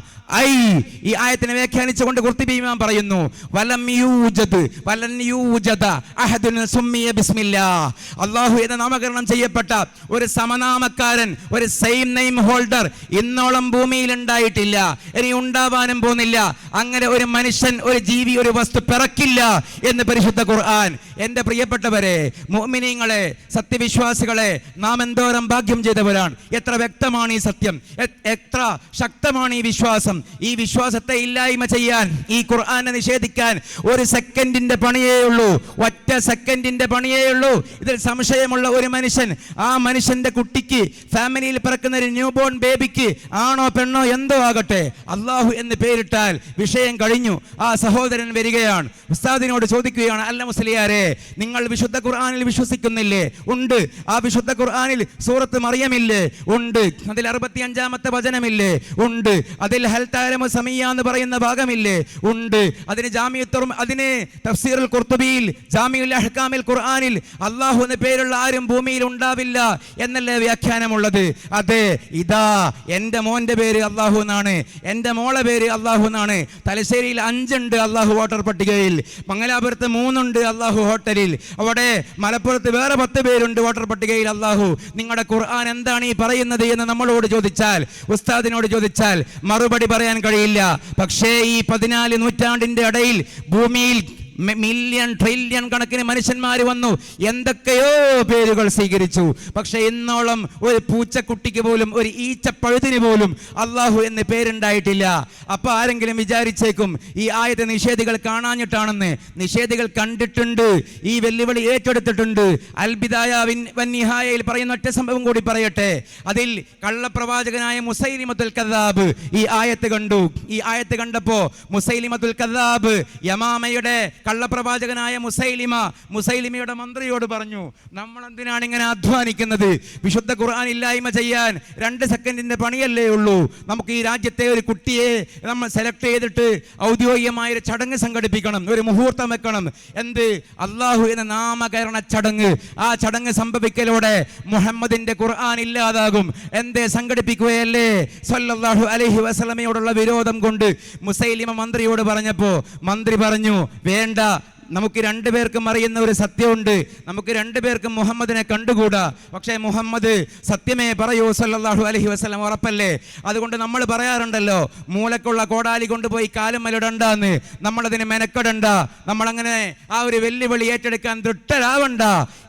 [SPEAKER 2] ഈ ആയത്തിനെ വ്യാഖ്യാനിച്ചുകൊണ്ട് ഖുർത്തുബി ഇമാം പറയുന്നു, വലം യൂജദ് വലൻ യൂജദ അഹദുൻ സുമ്മിയ ബിസ്മില്ലാഹ്. അല്ലാഹു എന്ന നാമകരണം ചെയ്യപ്പെട്ട ഒരു സമനാമക്കാരൻ, ഒരു സെയിം നെയിം ഹോൾഡർ ഇന്നോളം ഭൂമിയിൽ ഉണ്ടായിട്ടില്ല, ഇനി ഉണ്ടാവാനും പോകുന്നില്ല. അങ്ങനെ ഒരു മനുഷ്യൻ, ഒരു ജീവി, ഒരു വസ്തു പിറക്കില്ല എന്ന് പരിശുദ്ധ ഖുർആൻ. എൻ്റെ പ്രിയപ്പെട്ടവരെ, മുഅ്മിനീങ്ങളെ, സത്യവിശ്വാസികളെ, നാം എന്തോരം ഭാഗ്യം ചെയ്തവരാണ്. എത്ര വ്യക്തമാണ് ഈ സത്യം, എത്ര ശക്തമാണ് ഈ വിശ്വാസം. ഈ വിശ്വാസത്തെ ഇല്ലായ്മ ചെയ്യാൻ, ഈ ഖുർആനെ നിഷേധിക്കാൻ ഒരു സെക്കൻഡിന്റെ പണിയേ ഉള്ളൂ, ഒറ്റ സെക്കൻഡിന്റെ പണിയേ ഉള്ളൂ. ഇതിൽ സംശയമുള്ള ഒരു മനുഷ്യൻ, ആ മനുഷ്യന്റെ കുട്ടിക്ക്, ഫാമിലിയിൽ പിറക്കുന്ന ഒരു ന്യൂ ബോൺ ബേബിക്ക്, ആണോ പെണ്ണോ എന്തോ ആകട്ടെ, അള്ളാഹു എന്ന് പേരിട്ടാൽ വിഷയം കഴിഞ്ഞു. ആ സഹോദരൻ വരികയാണ്, ഉസ്താദിനോട് ചോദിക്കുകയാണ്, അല്ല മുസ്ലിയാരെ, നിങ്ങൾ വിശുദ്ധ ഖുർആനിൽ വിശ്വസിക്കുന്നില്ലേ? ഉണ്ട്. ആ വിശുദ്ധ ഖുർആനിൽ സൂറത്ത് മറിയമില്ലേ? ഉണ്ട്. അതിൽ 65-ാമത്തെ വചനമില്ലേ? ഉണ്ട്. അതിൽ ഹൽ തഅലമു സമീയ എന്ന് പറയുന്ന ഭാഗമില്ലേ? ഉണ്ട്. അതിന് തഫ്സീറുൽ ഖുർത്തുബിയിൽ, ജാമിഉൽ അഹ്കാമിൽ ഖുർആനിൽ അല്ലാഹു എന്ന പേരുള്ള ആരും ഭൂമിയിൽ ഉണ്ടാവില്ല എന്നല്ലേ വ്യാഖ്യാനമുള്ളത്? അതെ, ഇതാ എൻ്റെ മോൻ്റെ പേര് അല്ലാഹു എന്നാണ്, എൻ്റെ മോളെ പേര് അല്ലാഹു എന്നാണ്. തലശ്ശേരിയിൽ 5 ഉണ്ട് അല്ലാഹു വോട്ടർ പട്ടികയിൽ, മംഗലാപുരത്ത് 3 ഉണ്ട് അല്ലാഹു ഹോട്ടലിൽ, അവിടെ മലപ്പുറത്ത് വേറെ 10 പേരുണ്ട് വോട്ടർ പട്ടികയിൽ അല്ലാഹു. നിങ്ങളുടെ ഖുർആൻ എന്താണ് ഈ പറയുന്നത് എന്ന് നമ്മളോട് ചോദിച്ചാൽ, ഉസ്താദിനോട് ചോദിച്ചാൽ മറുപടി പറയാൻ കഴിയില്ല. പക്ഷേ ഈ 14 നൂറ്റാണ്ടിന്റെ ഇടയിൽ ഭൂമിയിൽ മില്യൺ ട്രില്യൺ കണക്കിന് മനുഷ്യന്മാർ വന്നു, എന്തൊക്കെയോ പേരുകൾ സ്വീകരിച്ചു. പക്ഷെ ഇന്നോളം ഒരു പൂച്ചക്കുട്ടിക്ക് പോലും, ഒരു ഈച്ചപ്പഴുതിന് പോലും അള്ളാഹു എന്ന് പേരുണ്ടായിട്ടില്ല. അപ്പൊ ആരെങ്കിലും വിചാരിച്ചേക്കും ഈ ആയത്തെ നിഷേധികൾ കാണാഞ്ഞിട്ടാണെന്ന്. നിഷേധികൾ കണ്ടിട്ടുണ്ട്, ഈ വെല്ലുവിളി ഏറ്റെടുത്തിട്ടുണ്ട്. അൽ ബിദായ വന്നിഹായയിൽ പറയുന്ന ഒറ്റ സംഭവം കൂടി പറയട്ടെ. അതിൽ കള്ളപ്രവാചകനായ മുസൈലിമത്തുൽ കദ്ദാബ് ഈ ആയത്ത് കണ്ടു. ഈ ആയത്ത് കണ്ടപ്പോ മുസൈലിമത്തുൽ കദ്ദാബ്, യമാമയുടെ കള്ളപ്രവാചകനായ മുസൈലിമയുടെ മന്ത്രിയോട് പറഞ്ഞു, നമ്മൾ എന്തിനാണ് ഇങ്ങനെ അധ്വാനിക്കുന്നത്? വിശുദ്ധ ഖുർആൻ ഇല്ലായ്മ ചെയ്യാൻ 2 സെക്കൻഡിന്റെ പണിയല്ലേ ഉള്ളൂ. നമുക്ക് ഈ രാജ്യത്തെ ഒരു കുട്ടിയെ നമ്മൾ സെലക്ട് ചെയ്തിട്ട് ഔദ്യോഗികമായ ഒരു ചടങ്ങ് സംഘടിപ്പിക്കണം, ഒരു മുഹൂർത്തം വെക്കണം. എന്ത്? അള്ളാഹു എന്ന നാമകരണ ചടങ്ങ്. ആ ചടങ്ങ് സംഭവിക്കലോടെ മുഹമ്മദിന്റെ ഖുർആൻ ഇല്ലാതാകും. എന്തേ സംഘടിപ്പിക്കുകയല്ലേ? സല്ലല്ലാഹു അലൈഹി വസല്ലമയോടുള്ള വിരോധം കൊണ്ട് മുസൈലിമ മന്ത്രിയോട് പറഞ്ഞപ്പോ മന്ത്രി പറഞ്ഞു, വേണ്ട, നമുക്ക് രണ്ടുപേർക്കും അറിയുന്ന ഒരു സത്യമുണ്ട്. നമുക്ക് രണ്ടുപേർക്കും മുഹമ്മദിനെ കണ്ടുകൂടാ. പക്ഷേ മുഹമ്മദ് സത്യമേ പറയൂ സല്ലല്ലാഹു അലൈഹി വസല്ലം, ഉറപ്പല്ലേ? അതുകൊണ്ട് നമ്മൾ പറയാറുണ്ടല്ലോ, മൂലക്കുള്ള കോടാലി കൊണ്ടുപോയി കാലുമ്മലിടണ്ടെന്ന്. നമ്മളതിന് മെനക്കെടണ്ട, നമ്മളങ്ങനെ ആ ഒരു വെല്ലുവിളി ഏറ്റെടുക്കാൻ ദൃഢരാവണ്ട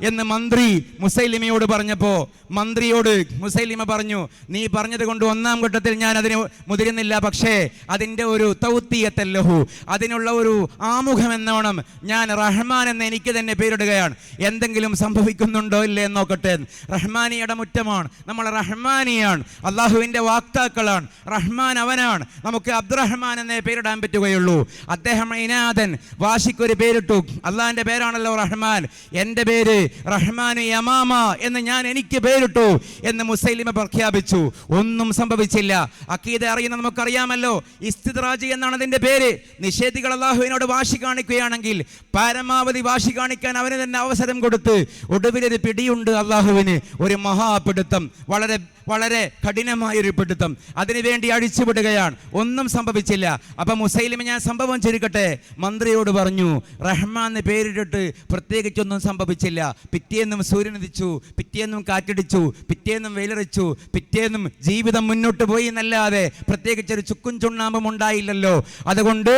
[SPEAKER 2] എന്ന് മന്ത്രി മുസൈലിമയോട് പറഞ്ഞപ്പോൾ മന്ത്രിയോട് മുസൈലിമ പറഞ്ഞു, നീ പറഞ്ഞത് കൊണ്ട് ഒന്നാം ഘട്ടത്തിൽ ഞാൻ അതിന് മുതിരുന്നില്ല, പക്ഷേ അതിൻ്റെ ഒരു തൗത്തിയത്തല്ലഹു, അതിനുള്ള ഒരു ആമുഖം എന്നോണം ഞാൻ റഹ്മാൻ എന്ന് എനിക്ക് തന്നെ പേരിടുകയാണ്. എന്തെങ്കിലും സംഭവിക്കുന്നുണ്ടോ ഇല്ലേ എന്ന് നോക്കട്ടെ. റഹ്മാനിയുടെ മുറ്റമാണ്, നമ്മൾ റഹ്മാനിയാണ്, അള്ളാഹുവിൻ്റെ വാക്താക്കളാണ്. റഹ്മാൻ അവനാണ്, നമുക്ക് അബ്ദുറഹ്മാൻ എന്നേ പേരിടാൻ പറ്റുകയുള്ളൂ. അദ്ദേഹം ഇനാദൻ വാശിക്കൊരു പേരിട്ടു. അള്ളാഹിൻ്റെ പേരാണല്ലോ റഹ്മാൻ. എൻ്റെ പേര് റഹ്മാൻ യമാമ എന്ന് ഞാൻ എനിക്ക് പേരിട്ടു എന്ന് മുസൈലിമ പ്രഖ്യാപിച്ചു. ഒന്നും സംഭവിച്ചില്ല. അഖീദ അറിയുന്ന നമുക്കറിയാമല്ലോ, ഇസ്തിദ്റാജ് എന്നാണ് അതിൻ്റെ പേര്. നിഷേധികൾ അള്ളാഹുവിനോട് വാശി കാണിക്കുകയാണെങ്കിൽ പരമാവധി വാശി കാണിക്കാൻ അവന് തന്നെ അവസരം കൊടുത്ത് ഒടുവിലൊരു പിടിയുണ്ട് അള്ളാഹുവിന്, ഒരു മഹാപിടുത്തം, വളരെ വളരെ കഠിനമായൊരു പിടുത്തം. അതിനുവേണ്ടി അഴിച്ചുവിടുകയാണ്. ഒന്നും സംഭവിച്ചില്ല. അപ്പൊ മുസൈലിമ, ഞാൻ സംഭവം ചുരുക്കട്ടെ, മന്ത്രിയോട് പറഞ്ഞു, റഹ്മാൻ എന്ന് പേരിട്ടിട്ട് പ്രത്യേകിച്ചൊന്നും സംഭവിച്ചില്ല. പിറ്റേന്നും സൂര്യൻ ഉദിച്ചു, പിറ്റേന്നും കാറ്റടിച്ചു, പിറ്റേന്നും വെയിലറിച്ചു, പിറ്റേന്നും ജീവിതം മുന്നോട്ട് പോയി എന്നല്ലാതെ പ്രത്യേകിച്ചൊരു ചുക്കും ചുണ്ണാമ്പും ഉണ്ടായില്ലല്ലോ. അതുകൊണ്ട്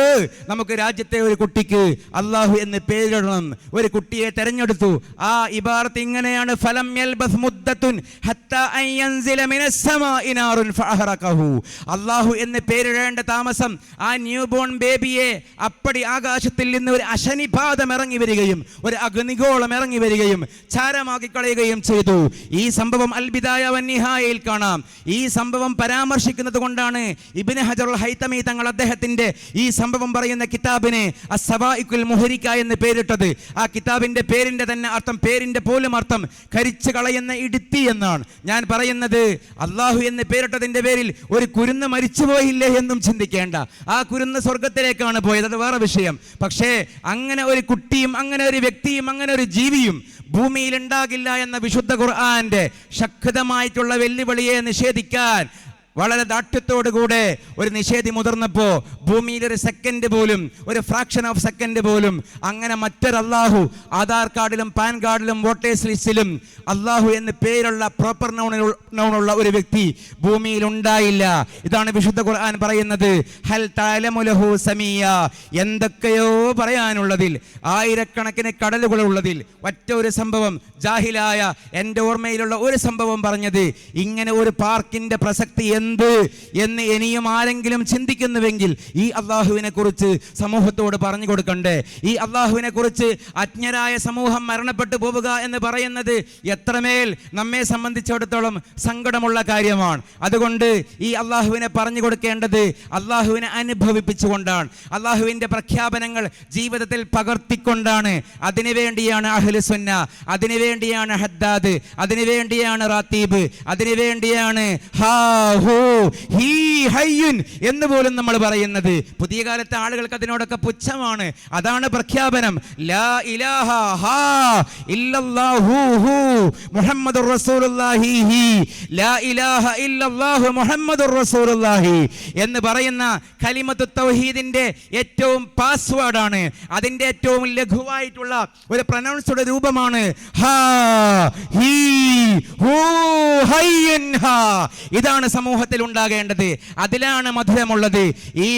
[SPEAKER 2] നമുക്ക് രാജ്യത്തെ ഒരു കുട്ടിക്ക് അള്ളാഹു എന്ന് പേരിടണം. ഒരു കുട്ടിയെ തെരഞ്ഞെടുത്തു. ആ ഇബാറത്ത് ഇങ്ങനെയാണ്, ഫലം യൽബസ് മുദ്ദത്തുൻ ഹത്താ അൻ യൻസില മിനസ് സമാഇ നാറുൻ ഫഅഹറഖഹു. അള്ളാഹു എന്ന് പേരിടേണ്ട താമസം ആ ന്യൂ ബോൺ ബേബിയെ അപ്പടി ആകാശത്തിൽ നിന്ന് ഒരു അശനിപാതം ഇറങ്ങി വരികയും ഒരു അഗ്നിഗോളം ഇറങ്ങി വരികയും ചാരമാക്കി കളയുകയും ചെയ്തു. ഈ സംഭവം അൽ ബിദായ വന്നിഹായയിൽ കാണാം. ഈ സംഭവം പരാമർശിക്കുന്നത് കൊണ്ടാണ് ഇബ്നു ഹജറുൽ ഹൈതമി തങ്ങൾ അദ്ദേഹത്തിന്റെ ഈ സംഭവം പറയുന്ന കിതാബിന് അസ്സവാഇഖുൽ മുഹരിക എന്ന് പേരിട്ടത്. ആ കിതാബിന്റെ പേരിന്റെ തന്നെ അർത്ഥം, പേരിന്റെ പോലും അർത്ഥം കരിച്ചു കളയുന്ന ഇടുത്തി എന്നാണ്. ഞാൻ പറയുന്നത്, അള്ളാഹു എന്ന് പേരിട്ടതിന്റെ പേരിൽ ഒരു കുരുന്ന് മരിച്ചുപോയില്ലേ എന്നും ചിന്തിക്കേണ്ട. ആ കുരുന്ന് സ്വർഗത്തിലേക്കാണ് പോയത്, അത് വേറെ വിഷയം. പക്ഷേ അങ്ങനെ ഒരു കുട്ടിയും അങ്ങനെ ഒരു വ്യക്തിയും അങ്ങനെ ഒരു ജീവിയും ഭൂമിയിൽ ഉണ്ടാകില്ല എന്ന വിശുദ്ധ ഖുർആന്റെ ശക്തമായിട്ടുള്ള വെല്ലുവിളിയെ നിഷേധിക്കാൻ വളരെ ദാഠ്യത്തോടുകൂടെ ഒരു നിഷേധി മുതിർന്നപ്പോ ഭൂമിയിൽ ഒരു സെക്കൻഡ് പോലും, ഒരു ഫ്രാക്ഷൻ ഓഫ് സെക്കൻഡ് പോലും അങ്ങനെ മറ്റൊരു അള്ളാഹു ആധാർ കാർഡിലും പാൻ കാർഡിലും വോട്ടേഴ്സ് ലിസ്റ്റിലും അള്ളാഹു എന്ന് പേരുള്ള പ്രോപ്പർ നൗണുള്ള ഒരു വ്യക്തി ഭൂമിയിൽ ഉണ്ടായില്ല. ഇതാണ് വിശുദ്ധ ഖുർആൻ പറയുന്നത്. ഹൽ തഅലമു ലഹു സമീയ. എന്തൊക്കെയോ പറയാനുള്ളതിൽ, ആയിരക്കണക്കിന് കടലുകളുള്ളതിൽ ഒറ്റ ഒരു സംഭവം, ജാഹിലായ എൻ്റെ ഓർമ്മയിലുള്ള ഒരു സംഭവം പറഞ്ഞത്, ഇങ്ങനെ ഒരു പാർക്കിന്റെ പ്രസക്തി എന്ത് എന്ന് ഇനിയും ആരെങ്കിലും ചിന്തിക്കുന്നുവെങ്കിൽ ഈ അള്ളാഹുവിനെ കുറിച്ച് സമൂഹത്തോട് പറഞ്ഞു കൊടുക്കണ്ടേ? ഈ അള്ളാഹുവിനെ കുറിച്ച് അജ്ഞരായ സമൂഹം മരണപ്പെട്ടു പോവുക എന്ന് പറയുന്നത് എത്രമേൽ നമ്മെ സംബന്ധിച്ചിടത്തോളം സങ്കടമുള്ള കാര്യമാണ്. അതുകൊണ്ട് ഈ അള്ളാഹുവിനെ പറഞ്ഞു കൊടുക്കേണ്ടത് അള്ളാഹുവിനെ അനുഭവിപ്പിച്ചുകൊണ്ടാണ്, അള്ളാഹുവിൻ്റെ പ്രഖ്യാപനങ്ങൾ ജീവിതത്തിൽ പകർത്തിക്കൊണ്ടാണ്. അതിനുവേണ്ടിയാണ് അഹ്ലു സുന്ന, അതിനുവേണ്ടിയാണ് ഹദ്ദാദ്, അതിനുവേണ്ടിയാണ് റാത്തീബ്, അതിനുവേണ്ടിയാണ് എന്ന് പോലും നമ്മൾ പറയുന്നത്. പുതിയ കാലത്തെ ആളുകൾക്ക് അതിനോടൊക്കെ പുച്ഛമാണ്. അതാണ് പ്രഖ്യാപനം. ലാ ഇലാഹ ഇല്ലല്ലാഹു മുഹമ്മദുർ റസൂലുള്ളാഹി, ലാ ഇലാഹ ഇല്ലല്ലാഹു മുഹമ്മദുർ റസൂലുള്ളാഹി എന്ന് പറയുന്ന കലിമത്തു തൗഹീദിന്റെ ഏറ്റവും പാസ്വേഡാണ്. അതിന്റെ ഏറ്റവും ലഘുവായിട്ടുള്ള ഒരു പ്രൊനൗൺസ്ഡ് രൂപമാണ് ഹാ ഹീ ഹൂ ഹയ്യൻ ഹാ. ഇതാണ് സമൂഹത്തിൽ ഉണ്ടാകേണ്ടത്. അതിലാണ് മധുരമുള്ളത്. ഈ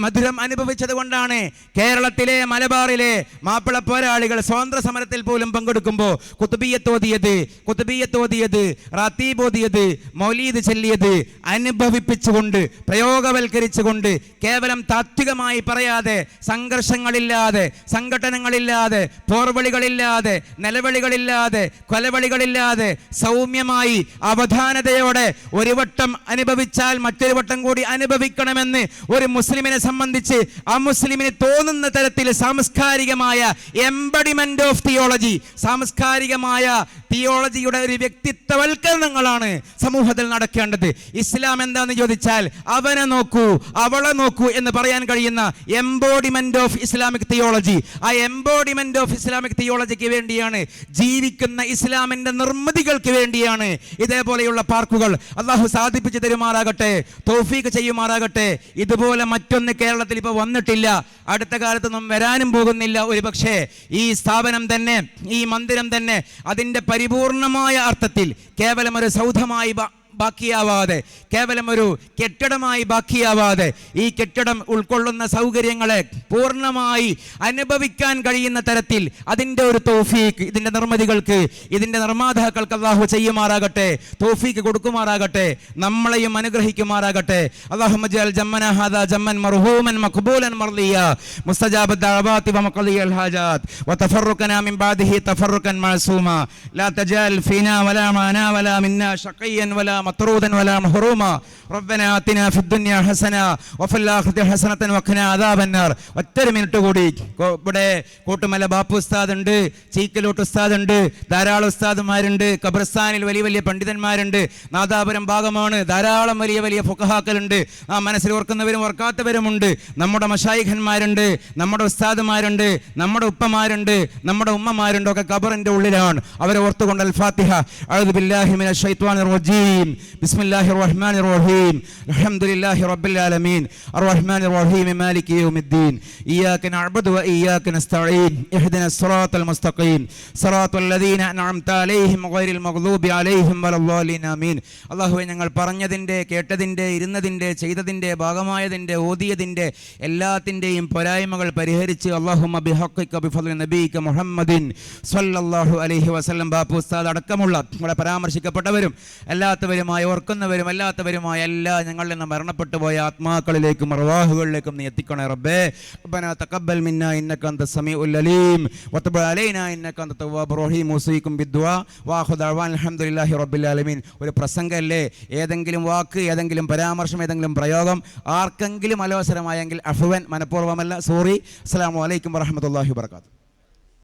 [SPEAKER 2] മധുരം അനുഭവിച്ചത് കൊണ്ടാണ് കേരളത്തിലെ മലബാറിലെ മാപ്പിള പോരാളികൾ സ്വാതന്ത്ര്യ സമരത്തിൽ പോലും പങ്കെടുക്കുമ്പോൾ കുത്തുബിയ്യത്ത് ഓതിയത്, റാത്തീബ് ഓതിയത്, മൗലീദ് ചൊല്ലിയത് അനുഭവിപ്പിച്ചുകൊണ്ട്, പ്രയോഗവൽക്കരിച്ചുകൊണ്ട്, കേവലം താത്വികമായി പറയാതെ, സംഘർഷങ്ങളില്ലാതെ, സംഘടനകളില്ലാതെ, പോർവിളികളില്ലാതെ, നിലവിളികളില്ലാതെ, കൊലവിളികളില്ലാതെ, സൗമ്യമായി അവധാനതയോടെ ഒരു വട്ടം അനുഭവിച്ചാൽ മറ്റൊരു വട്ടം കൂടി അനുഭവിക്കണമെന്ന് ഒരു മുസ്ലിമിനെ സംബന്ധിച്ച് ആ മുസ്ലിമിന് തോന്നുന്ന തരത്തിൽ സാംസ്കാരികമായ എംബഡിമെന്റ് ഓഫ് തിയോളജി, സാംസ്കാരികമായ തിയോളജിയുടെ ഒരു വ്യക്തിത്വവൽക്കരണങ്ങളാണ് സമൂഹത്തിൽ നടക്കേണ്ടത്. ഇസ്ലാം എന്താന്ന് ചോദിച്ചാൽ അവനെ നോക്കൂ, അവളെ നോക്കൂ എന്ന് പറയാൻ കഴിയുന്ന എംബോഡിമെന്റ് ഓഫ് ഇസ്ലാമിക് തിയോളജി. ആ എംബോഡിമെന്റ് ഓഫ് ഇസ്ലാമിക് തിയോളജിക്ക് വേണ്ടിയാണ്, ജീവിക്കുന്ന ഇസ്ലാമിന്റെ നിർമ്മിതികൾക്ക് വേണ്ടിയാണ് ഇതേപോലെയുള്ള പാർക്കുകൾ. അള്ളാഹു സാധിപ്പിച്ചു തരുമാറാകട്ടെ, തൗഫീഖ് ചെയ്യുമാറാകട്ടെ. ഇതുപോലെ മറ്റൊന്ന് കേരളത്തിൽ ഇപ്പോൾ വന്നിട്ടില്ല, അടുത്ത കാലത്തൊന്നും വരാനും പോകുന്നില്ല. ഒരു പക്ഷേ ഈ സ്ഥാപനം തന്നെ, ഈ മന്ദിരം തന്നെ അതിൻ്റെ പരിപൂർണമായ അർത്ഥത്തിൽ കേവലം ഒരു സൗധമായി ബാക്കിയാവാതെ, കേവലം ഒരു കെട്ടിടമായി ബാക്കിയാവാതെ, ഈ കെട്ടിടം ഉൾക്കൊള്ളുന്ന സൗകര്യങ്ങളെ പൂർണ്ണമായി അനുഭവിക്കാൻ കഴിയുന്ന തരത്തിൽ അതിൻ്റെ ഒരു തൗഫീഖ് ഇതിൻ്റെ നിർമ്മിതികൾക്ക്, ഇതിൻ്റെ നിർമ്മാതാക്കൾക്ക് അല്ലാഹു ചെയ്യുമാറാകട്ടെ, തൗഫീഖ് കൊടുക്കുമാറാകട്ടെ, നമ്മളെയും അനുഗ്രഹിക്കുമാറാകട്ടെ. അല്ലാഹുമ്മ ജഅൽ ജമ്മന ഹാദാ ജമ്മൻ മർഹൂമൻ മഖ്ബൂലൻ മർദിയ മുസ്തജാബ ദഅവാതി വമഖദിയൽ ഹാജാത് വതഫറഖനാ മിൻ ബഅദിഹി തഫറഖൻ മഅസൂമാ ലാ തജഅൽ ഫീനാ വലാ മാനാ വലാ മിന്നാ ശഖിയൻ വലാ മത്റൂദൻ വലാ മഹ്റൂമാ റബ്ബനാ ആതിനാ ഫിദ്ദുനിയാ ഹസന വഫിൽ ആഖിറതി ഹസനതൻ വഖിനാ അദാബന്നാർ. ഒറ്റൊരു മിനിറ്റ് കൂടി. ഇവിടെ കൂട്ടുമല ബാപ്പു ഉസ്താദ് ഉണ്ട്, ചീക്കലോട്ട് ഉസ്താദ് ഉണ്ട്, ധാരാളം ഉസ്താദുമാരുണ്ട്, ഖബർസ്ഥാനിൽ വലിയ വലിയ പണ്ഡിതന്മാരുണ്ട്, നാദാപുരം ഭാഗമാണ്, ധാരാളം വലിയ വലിയ ഫുഖഹാക്കളുണ്ട്, ആ മനസ്സിൽ ഓർക്കുന്നവരും ഓർക്കാത്തവരുമുണ്ട്. നമ്മുടെ മശായിഖന്മാരുണ്ട്, നമ്മുടെ ഉസ്താദുമാരുണ്ട്, നമ്മുടെ ഉപ്പമാരുണ്ട്, നമ്മുടെ ഉമ്മമാരുണ്ട്, ഒക്കെ ഖബറിന്റെ ഉള്ളിലാണ്. അവരെ ഓർത്തുകൊണ്ട് അൽ ഫാത്തിഹ. അഊദു ബില്ലാഹി മിനശ് ശൈത്വാനിർ റജീം. ബിസ്മില്ലാഹിർ റഹ്മാനിർ റഹീം. അൽഹംദുലില്ലാഹി റബ്ബിൽ ആലമീൻ അർറഹ്മാനിർ റഹീം മാലികി യൗമിദ്ദീൻ ഇയ്യാക നഅ്ബുദു വ ഇയ്യാക നസ്തഈൻ ഇഹ്ദിനസ് സിറാത്തൽ മുസ്തഖീം സിറാത്തൽ ലദീന അൻഅംത അലൈഹിം ഗൈറിൽ മഗ്ദൂബി അലൈഹിം വലദ്ദാലിൻ ആമീൻ. അല്ലാഹുവേ, ഞങ്ങൾ പറഞ്ഞതിൻ്റെ, കേട്ടതിൻ്റെ, ഇരുന്നതിൻ്റെ, ചെയ്തതിൻ്റെ, ഭാഗമായതിൻ്റെ, ഓതിയതിൻ്റെ എല്ലാത്തിൻ്റെയും പോരായ്മകൾ പരിഹരിച്ച് അല്ലാഹുമ്മ ബിഹഖിക ബിഫദ്ലി നബിയിക മുഹമ്മദിൻ സ്വല്ലല്ലാഹു അലൈഹി വസല്ലം ബാപ്പു ഉസ്താദ് അടക്കമുള്ള ഇവിടെ പരാമർശിക്കപ്പെട്ടവരും അല്ലാത്തവരുമായ, ഓർക്കുന്നവരും അല്ലാത്തവരുമായ എല്ലാ ഞങ്ങളിൽ നിന്ന് മരണപ്പെട്ടു പോയ ആത്മാക്കളിലേക്കും അർവാഹുകളിലേക്കും നീ എത്തിക്കണേ റബ്ബേ. റബ്ബനാ തഖബ്ബൽ മിന്നാ ഇന്നക അൻത സമീഉൽ അലീം വതബ് അലൈനാ ഇന്നക അൻത തവ്വാബുർ റഹീം. ഉസീകും ബിദ്ദുആ വആഖിറു ദഅവാന അൽഹംദുലില്ലാഹി റബ്ബിൽ ആലമീൻ. ഒരു പ്രസംഗമല്ലേ, ഏതെങ്കിലും വാക്ക്, ഏതെങ്കിലും പരാമർശം, ഏതെങ്കിലും പ്രയോഗം ആർക്കെങ്കിലും അലോസരമായെങ്കിൽ അഫ്വൻ, മനഃപൂർവ്വമല്ല, സോറി. അസ്സലാമു അലൈക്കും വറഹ്മത്തുള്ളാഹി വബറകാതുഹു.